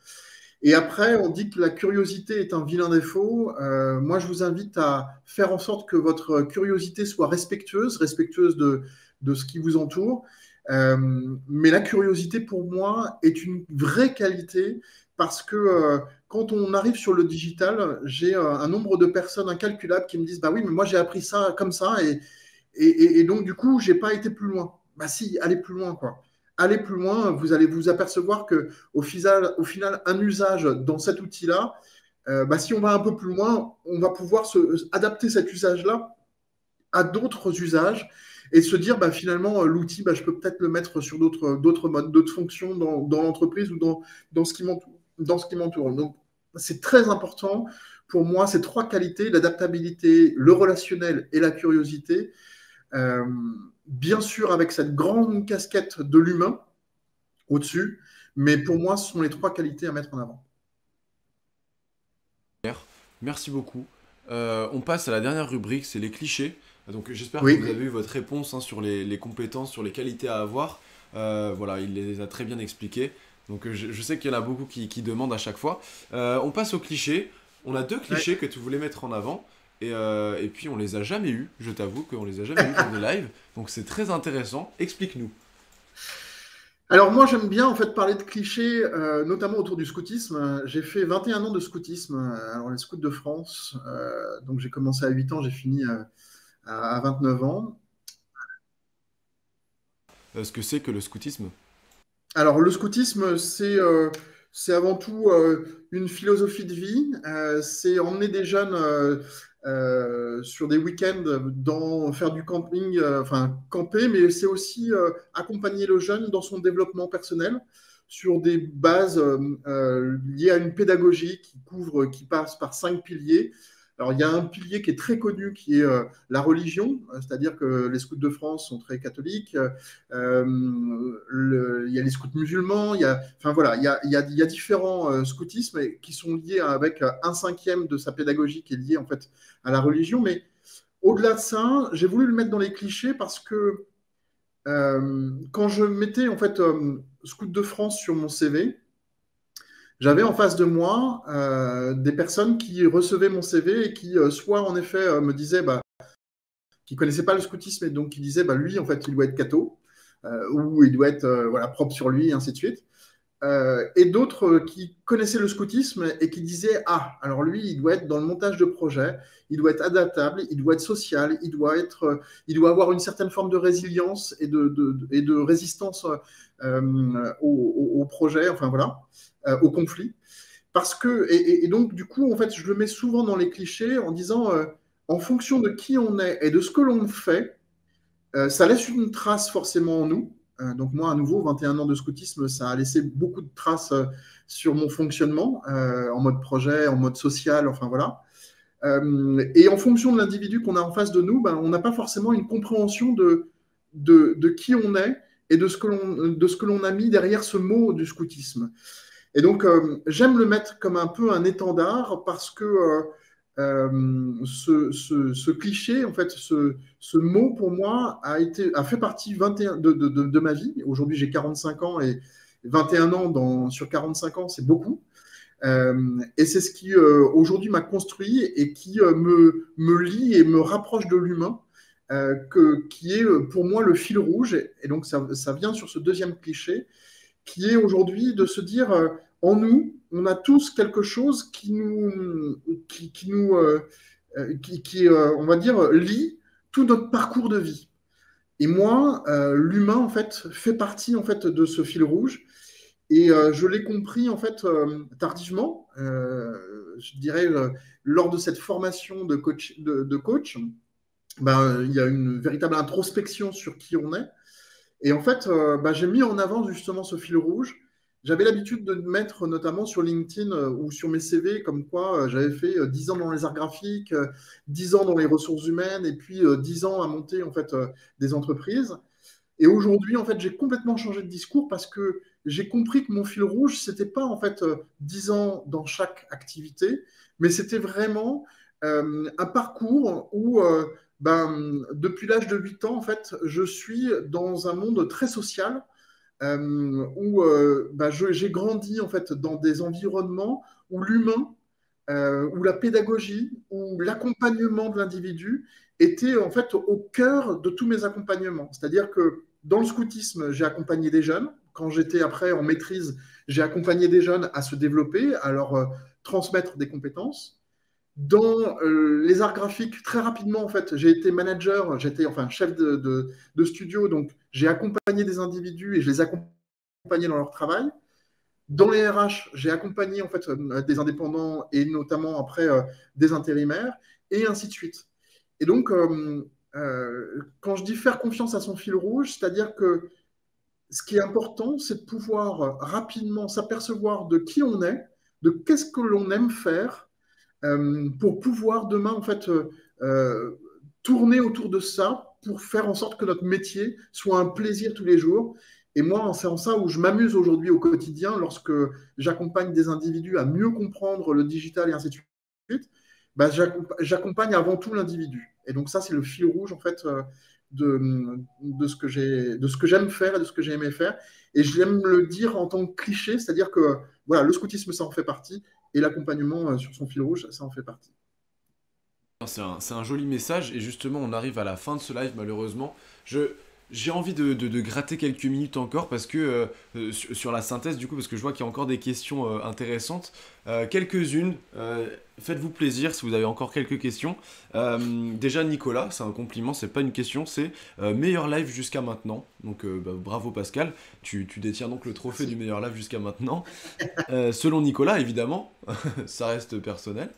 Et après, on dit que la curiosité est un vilain défaut. Moi, je vous invite à faire en sorte que votre curiosité soit respectueuse, respectueuse de ce qui vous entoure. Mais la curiosité, pour moi, est une vraie qualité parce que quand on arrive sur le digital, j'ai un nombre de personnes incalculable qui me disent, bah oui, mais moi j'ai appris ça comme ça et donc du coup, j'ai pas été plus loin. Bah si, allez plus loin, quoi. Allez plus loin, vous allez vous apercevoir que au final un usage dans cet outil-là, bah, si on va un peu plus loin, on va pouvoir adapter cet usage-là à d'autres usages et se dire bah, finalement l'outil, bah, je peux peut-être le mettre sur d'autres modes, d'autres fonctions dans l'entreprise ou dans ce qui m'entoure. Dans ce qui m'entoure. Donc c'est très important pour moi ces trois qualités, l'adaptabilité, le relationnel et la curiosité. Euh, Bien sûr avec cette grande casquette de l'humain au-dessus, mais pour moi ce sont les trois qualités à mettre en avant. Merci beaucoup. On passe à la dernière rubrique, c'est les clichés. Donc j'espère que Oui, vous avez eu votre réponse hein, sur les compétences, sur les qualités à avoir. Voilà, il les a très bien expliquées. Donc je sais qu'il y en a beaucoup qui demandent à chaque fois. On passe aux clichés. On a deux ouais. clichés que tu voulais mettre en avant. Et puis on les a jamais eus. Je t'avoue qu'on les a jamais eus dans des lives. Donc c'est très intéressant. Explique-nous. Alors moi j'aime bien en fait parler de clichés, notamment autour du scoutisme. J'ai fait 21 ans de scoutisme, alors les scouts de France. Donc j'ai commencé à 8 ans, j'ai fini à 29 ans. Ce que c'est que le scoutisme. Alors le scoutisme, c'est avant tout une philosophie de vie. C'est emmener des jeunes sur des week-ends faire du camping, enfin camper, mais c'est aussi accompagner le jeune dans son développement personnel sur des bases liées à une pédagogie qui passe par 5 piliers. Alors, il y a un pilier qui est très connu, qui est la religion, c'est-à-dire que les scouts de France sont très catholiques. Il y a les scouts musulmans, enfin voilà, il y a différents scoutismes qui sont liés avec un cinquième de sa pédagogie qui est lié en fait à la religion. Mais au-delà de ça, j'ai voulu le mettre dans les clichés parce que quand je mettais en fait scout de France sur mon CV, j'avais en face de moi des personnes qui recevaient mon CV et qui soit en effet me disaient bah, qui connaissaient pas le scoutisme et donc qui disaient bah, lui en fait il doit être catho ou il doit être voilà, propre sur lui et ainsi de suite. Et d'autres qui connaissaient le scoutisme et qui disaient ah alors lui il doit être dans le montage de projet, il doit être adaptable, il doit être social, il doit avoir une certaine forme de résilience et de résistance au projet, enfin voilà, au conflit. Parce que, et donc, du coup, en fait, je le mets souvent dans les clichés en disant, en fonction de qui on est et de ce que l'on fait, ça laisse une trace forcément en nous. Donc moi, à nouveau, 21 ans de scoutisme, ça a laissé beaucoup de traces sur mon fonctionnement, en mode projet, en mode social, enfin voilà. Et en fonction de l'individu qu'on a en face de nous, ben, on n'a pas forcément une compréhension de qui on est et de ce que l'on a mis derrière ce mot du scoutisme. Et donc, j'aime le mettre comme un peu un étendard parce que ce cliché, en fait, ce mot pour moi a fait partie 21 de ma vie. Aujourd'hui, j'ai 45 ans et 21 ans sur 45 ans, c'est beaucoup. Et c'est ce qui aujourd'hui m'a construit et qui me lie et me rapproche de l'humain, qui est pour moi le fil rouge. Et donc, ça vient sur ce deuxième cliché qui est aujourd'hui de se dire en nous, on a tous quelque chose qui nous on va dire, lie tout notre parcours de vie. Et moi, l'humain, en fait, fait partie en fait, de ce fil rouge. Et je l'ai compris, en fait, tardivement, je dirais, lors de cette formation de coach, ben, il y a une véritable introspection sur qui on est. Et en fait, bah, j'ai mis en avant justement ce fil rouge. J'avais l'habitude de le mettre notamment sur LinkedIn ou sur mes CV, comme quoi j'avais fait 10 ans dans les arts graphiques, 10 ans dans les ressources humaines, et puis 10 ans à monter en fait des entreprises. Et aujourd'hui, en fait, j'ai complètement changé de discours parce que j'ai compris que mon fil rouge, c'était pas en fait 10 ans dans chaque activité, mais c'était vraiment un parcours où, depuis l'âge de 8 ans, en fait, je suis dans un monde très social où j'ai grandi en fait dans des environnements où l'humain, où la pédagogie, où l'accompagnement de l'individu était en fait au cœur de tous mes accompagnements. C'est-à-dire que dans le scoutisme, j'ai accompagné des jeunes. Quand j'étais après en maîtrise, j'ai accompagné des jeunes à se développer, à leur transmettre des compétences. Dans les arts graphiques, très rapidement, en fait, j'ai été manager, j'étais enfin chef de studio, donc j'ai accompagné des individus et je les accompagnais dans leur travail. Dans les RH, j'ai accompagné en fait des indépendants et notamment après des intérimaires et ainsi de suite. Et donc, quand je dis faire confiance à son fil rouge, c'est-à-dire que ce qui est important, c'est de pouvoir rapidement s'apercevoir de qui on est, de qu'est-ce que l'on aime faire, pour pouvoir demain en fait euh, tourner autour de ça pour faire en sorte que notre métier soit un plaisir tous les jours. Et moi, c'est en ça où je m'amuse aujourd'hui au quotidien lorsque j'accompagne des individus à mieux comprendre le digital et ainsi de suite. Bah, j'accompagne avant tout l'individu. Et donc ça, c'est le fil rouge en fait de ce que j'aime faire et de ce que j'ai aimé faire. Et j'aime le dire en tant que cliché, c'est-à-dire que voilà, le scoutisme, ça en fait partie, et l'accompagnement sur son fil rouge, ça en fait partie. C'est un joli message et justement on arrive à la fin de ce live malheureusement. Je, J'ai envie de gratter quelques minutes encore parce que sur la synthèse du coup parce que je vois qu'il y a encore des questions intéressantes. Quelques-unes. Faites-vous plaisir si vous avez encore quelques questions. Déjà Nicolas, c'est un compliment, c'est pas une question, c'est meilleur live jusqu'à maintenant. Donc bah, bravo Pascal, tu détiens donc le trophée du Merci. meilleur live jusqu'à maintenant. Selon Nicolas évidemment, ça reste personnel.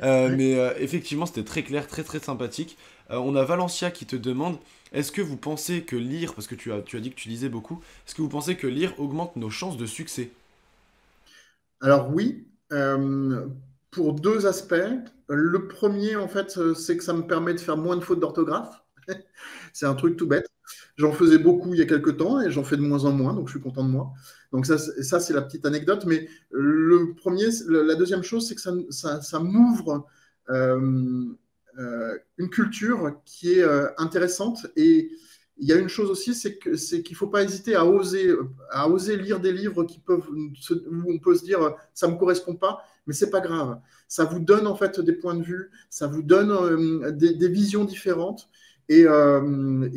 Ouais. Mais effectivement c'était très clair, très très sympathique. On a Valencia qui te demande est-ce que vous pensez que lire, parce que tu as dit que tu lisais beaucoup, est-ce que vous pensez que lire augmente nos chances de succès? Alors oui, pour deux aspects. Le premier, en fait, c'est que ça me permet de faire moins de fautes d'orthographe. C'est un truc tout bête. J'en faisais beaucoup il y a quelques temps et j'en fais de moins en moins, donc je suis content de moi. Donc ça c'est la petite anecdote. Mais la deuxième chose, c'est que ça m'ouvre une culture qui est intéressante. Et il y a une chose aussi, c'est qu'il ne faut pas hésiter à oser lire des livres où on peut se dire ça ne me correspond pas, mais c'est pas grave. Ça vous donne en fait des points de vue, ça vous donne des visions différentes. Et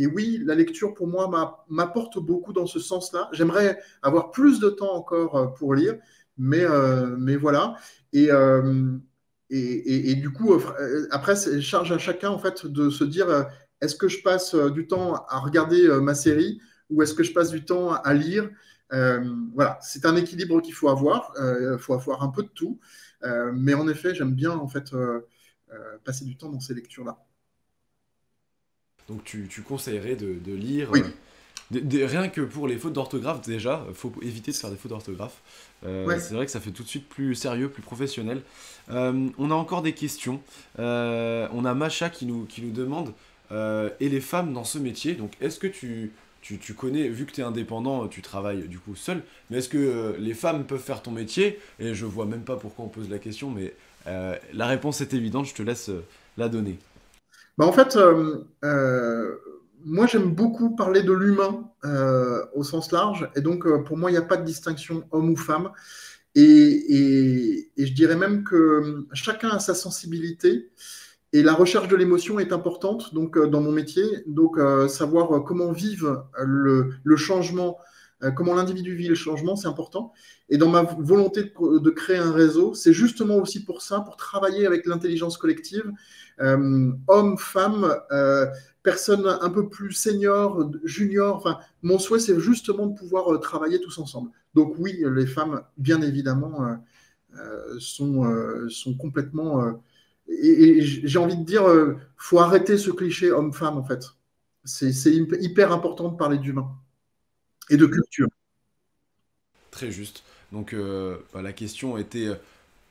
oui, la lecture pour moi m'apporte beaucoup dans ce sens-là. J'aimerais avoir plus de temps encore pour lire, mais voilà. Et, euh, et du coup, après, c'est charge à chacun en fait de se dire est-ce que je passe du temps à regarder ma série ou est-ce que je passe du temps à lire. Voilà, c'est un équilibre qu'il faut avoir. Il faut avoir un peu de tout. Mais en effet, j'aime bien en fait passer du temps dans ces lectures-là. Donc tu conseillerais de lire, Oui, rien que pour les fautes d'orthographe déjà, faut éviter de faire des fautes d'orthographe. C'est ouais. vrai que ça fait tout de suite plus sérieux, plus professionnel. On a encore des questions. On a Macha qui nous demande, et les femmes dans ce métier, donc est-ce que tu connais, vu que tu es indépendant, tu travailles du coup seul, mais est-ce que les femmes peuvent faire ton métier? Et je vois même pas pourquoi on pose la question, mais la réponse est évidente, je te laisse la donner. Bah, en fait, moi j'aime beaucoup parler de l'humain au sens large, et donc pour moi il n'y a pas de distinction homme ou femme, et je dirais même que chacun a sa sensibilité, et la recherche de l'émotion est importante donc dans mon métier, donc savoir comment vivre le changement, comment l'individu vit le changement, c'est important. Et dans ma volonté de créer un réseau, c'est justement aussi pour ça, pour travailler avec l'intelligence collective, hommes, femmes, personnes un peu plus seniors, juniors. Enfin, mon souhait, c'est justement de pouvoir travailler tous ensemble. Donc oui, les femmes, bien évidemment, sont complètement. Et j'ai envie de dire, faut arrêter ce cliché homme-femme, en fait. C'est hyper important de parler d'humain et de culture. Très juste. Donc bah, la question était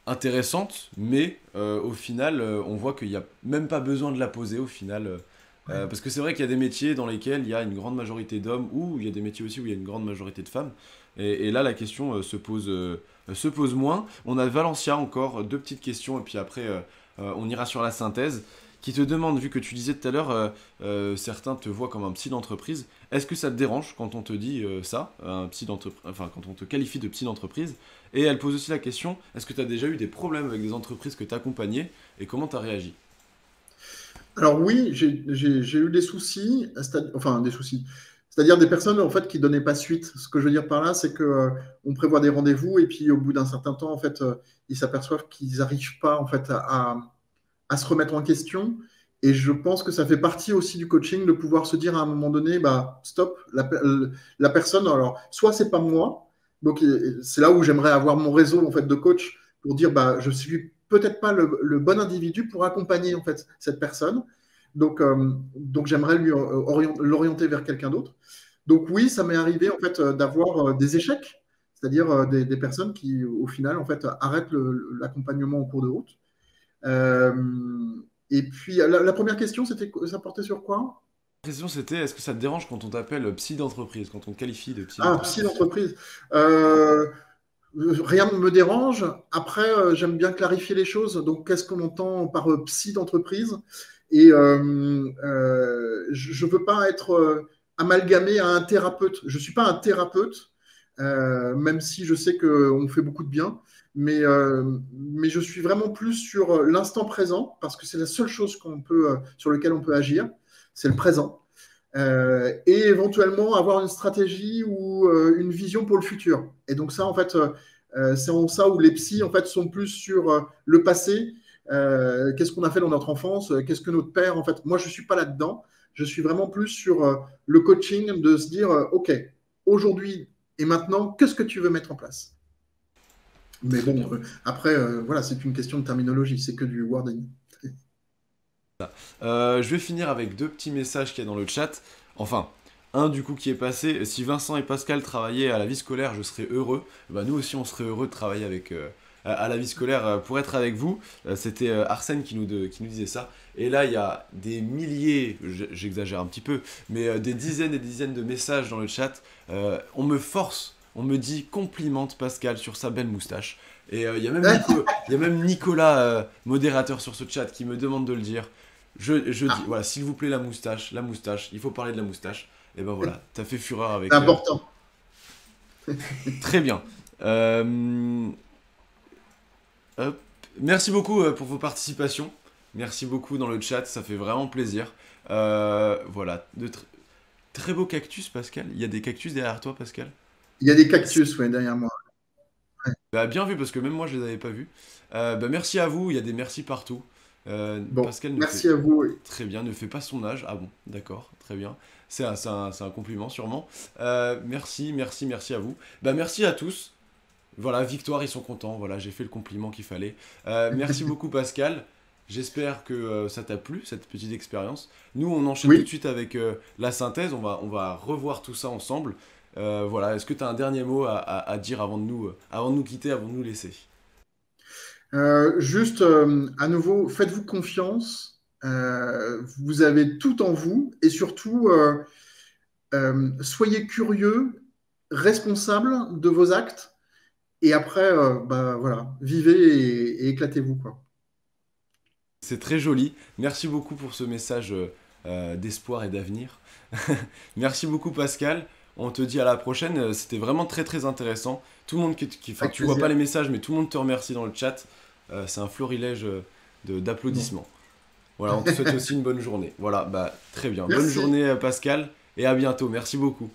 intéressante, mais au final, on voit qu'il n'y a même pas besoin de la poser au final. Ouais. Parce que c'est vrai qu'il y a des métiers dans lesquels il y a une grande majorité d'hommes, ou il y a des métiers aussi où il y a une grande majorité de femmes. Et là, la question se pose moins. On a Valencia encore, deux petites questions, et puis après, on ira sur la synthèse, qui te demande, vu que tu disais tout à l'heure, certains te voient comme un psy d'entreprise, est-ce que ça te dérange quand on te dit ça, un psy d'entreprise, enfin quand on te qualifie de psy d'entreprise? Et elle pose aussi la question, est-ce que tu as déjà eu des problèmes avec des entreprises que tu accompagnais, et comment tu as réagi? Alors oui, j'ai eu des soucis, enfin des soucis. C'est-à-dire des personnes en fait qui donnaient pas suite. Ce que je veux dire par là, c'est que on prévoit des rendez-vous et puis au bout d'un certain temps, en fait, ils s'aperçoivent qu'ils n'arrivent pas en fait à se remettre en question. Et je pense que ça fait partie aussi du coaching de pouvoir se dire à un moment donné, bah stop, la personne. Alors soit c'est pas moi, donc c'est là où j'aimerais avoir mon réseau en fait de coach pour dire bah je suis peut-être pas le bon individu pour accompagner en fait cette personne. Donc j'aimerais l'orienter vers quelqu'un d'autre. Donc oui, ça m'est arrivé en fait d'avoir des échecs, c'est-à-dire des personnes qui au final en fait arrêtent l'accompagnement en cours de route. Euh, et puis la première question, ça portait sur quoi? La question c'était, est-ce que ça te dérange quand on t'appelle psy d'entreprise, quand on te qualifie de psy Ah, psy d'entreprise? d'entreprise. Euh, Rien ne me dérange. Après, j'aime bien clarifier les choses. Donc, qu'est-ce qu'on entend par psy d'entreprise? Et je ne veux pas être amalgamé à un thérapeute. Je ne suis pas un thérapeute, même si je sais qu'on fait beaucoup de bien. Mais je suis vraiment plus sur l'instant présent, parce que c'est la seule chose sur lequel on peut agir, c'est le présent. et éventuellement avoir une stratégie ou une vision pour le futur. Et donc ça, en fait, c'est en ça où les psys, en fait, sont plus sur le passé. Qu'est-ce qu'on a fait dans notre enfance? Qu'est-ce que notre père, en fait? Moi, je suis pas là-dedans. Je suis vraiment plus sur le coaching, de se dire, OK, aujourd'hui et maintenant, qu'est-ce que tu veux mettre en place? Mais Très bon, bien. après, voilà, c'est une question de terminologie, c'est que du wording. Je vais finir avec deux petits messages qu'il y a dans le chat. Enfin, un du coup qui est passé. Si Vincent et Pascal travaillaient à la vie scolaire, je serais heureux. Bah, nous aussi, on serait heureux de travailler avec, à la vie scolaire pour être avec vous. C'était Arsène qui nous disait ça. Et là, il y a des milliers, j'exagère un petit peu, mais des dizaines et des dizaines de messages dans le chat. On me force, on me dit complimente Pascal sur sa belle moustache. Et il y a même Nicolas, modérateur sur ce chat, qui me demande de le dire. Je dis, Ah, voilà, s'il vous plaît, la moustache, il faut parler de la moustache. Et ben voilà, t'as fait fureur c'est avec. important. Très bien. Euh, hop. Merci beaucoup pour vos participations. Merci beaucoup dans le chat, ça fait vraiment plaisir. Voilà, très beaux cactus, Pascal. Il y a des cactus derrière toi, Pascal. Il y a des cactus, ouais, derrière moi. Ouais. Bah, bien vu, parce que même moi, je les avais pas vus. Bah, merci à vous, il y a des merci partout. Bon, Pascal ne fait merci à vous. très bien, ne fait pas son âge. Ah bon, d'accord, très bien. C'est un compliment sûrement. Merci, merci, merci à vous. Bah merci à tous. Voilà, victoire, ils sont contents. Voilà, j'ai fait le compliment qu'il fallait. Merci beaucoup Pascal. J'espère que ça t'a plu, cette petite expérience. Nous, on enchaîne tout de Oui. suite avec la synthèse. On va revoir tout ça ensemble. Voilà, est-ce que tu as un dernier mot à dire avant de nous quitter, avant de nous laisser? Juste, à nouveau, faites-vous confiance. Vous avez tout en vous et surtout, soyez curieux, responsable de vos actes et après, bah, voilà, vivez et éclatez-vous, quoi. C'est très joli. Merci beaucoup pour ce message d'espoir et d'avenir. Merci beaucoup Pascal. On te dit à la prochaine. C'était vraiment très très intéressant. Tout le monde enfin, Avec tu vois pas plaisir. les messages, mais tout le monde te remercie dans le chat. C'est un florilège Bon. d'applaudissements. Voilà, on te souhaite aussi une bonne journée. Voilà, bah très bien. Bonne Merci. journée Pascal et à bientôt. Merci beaucoup.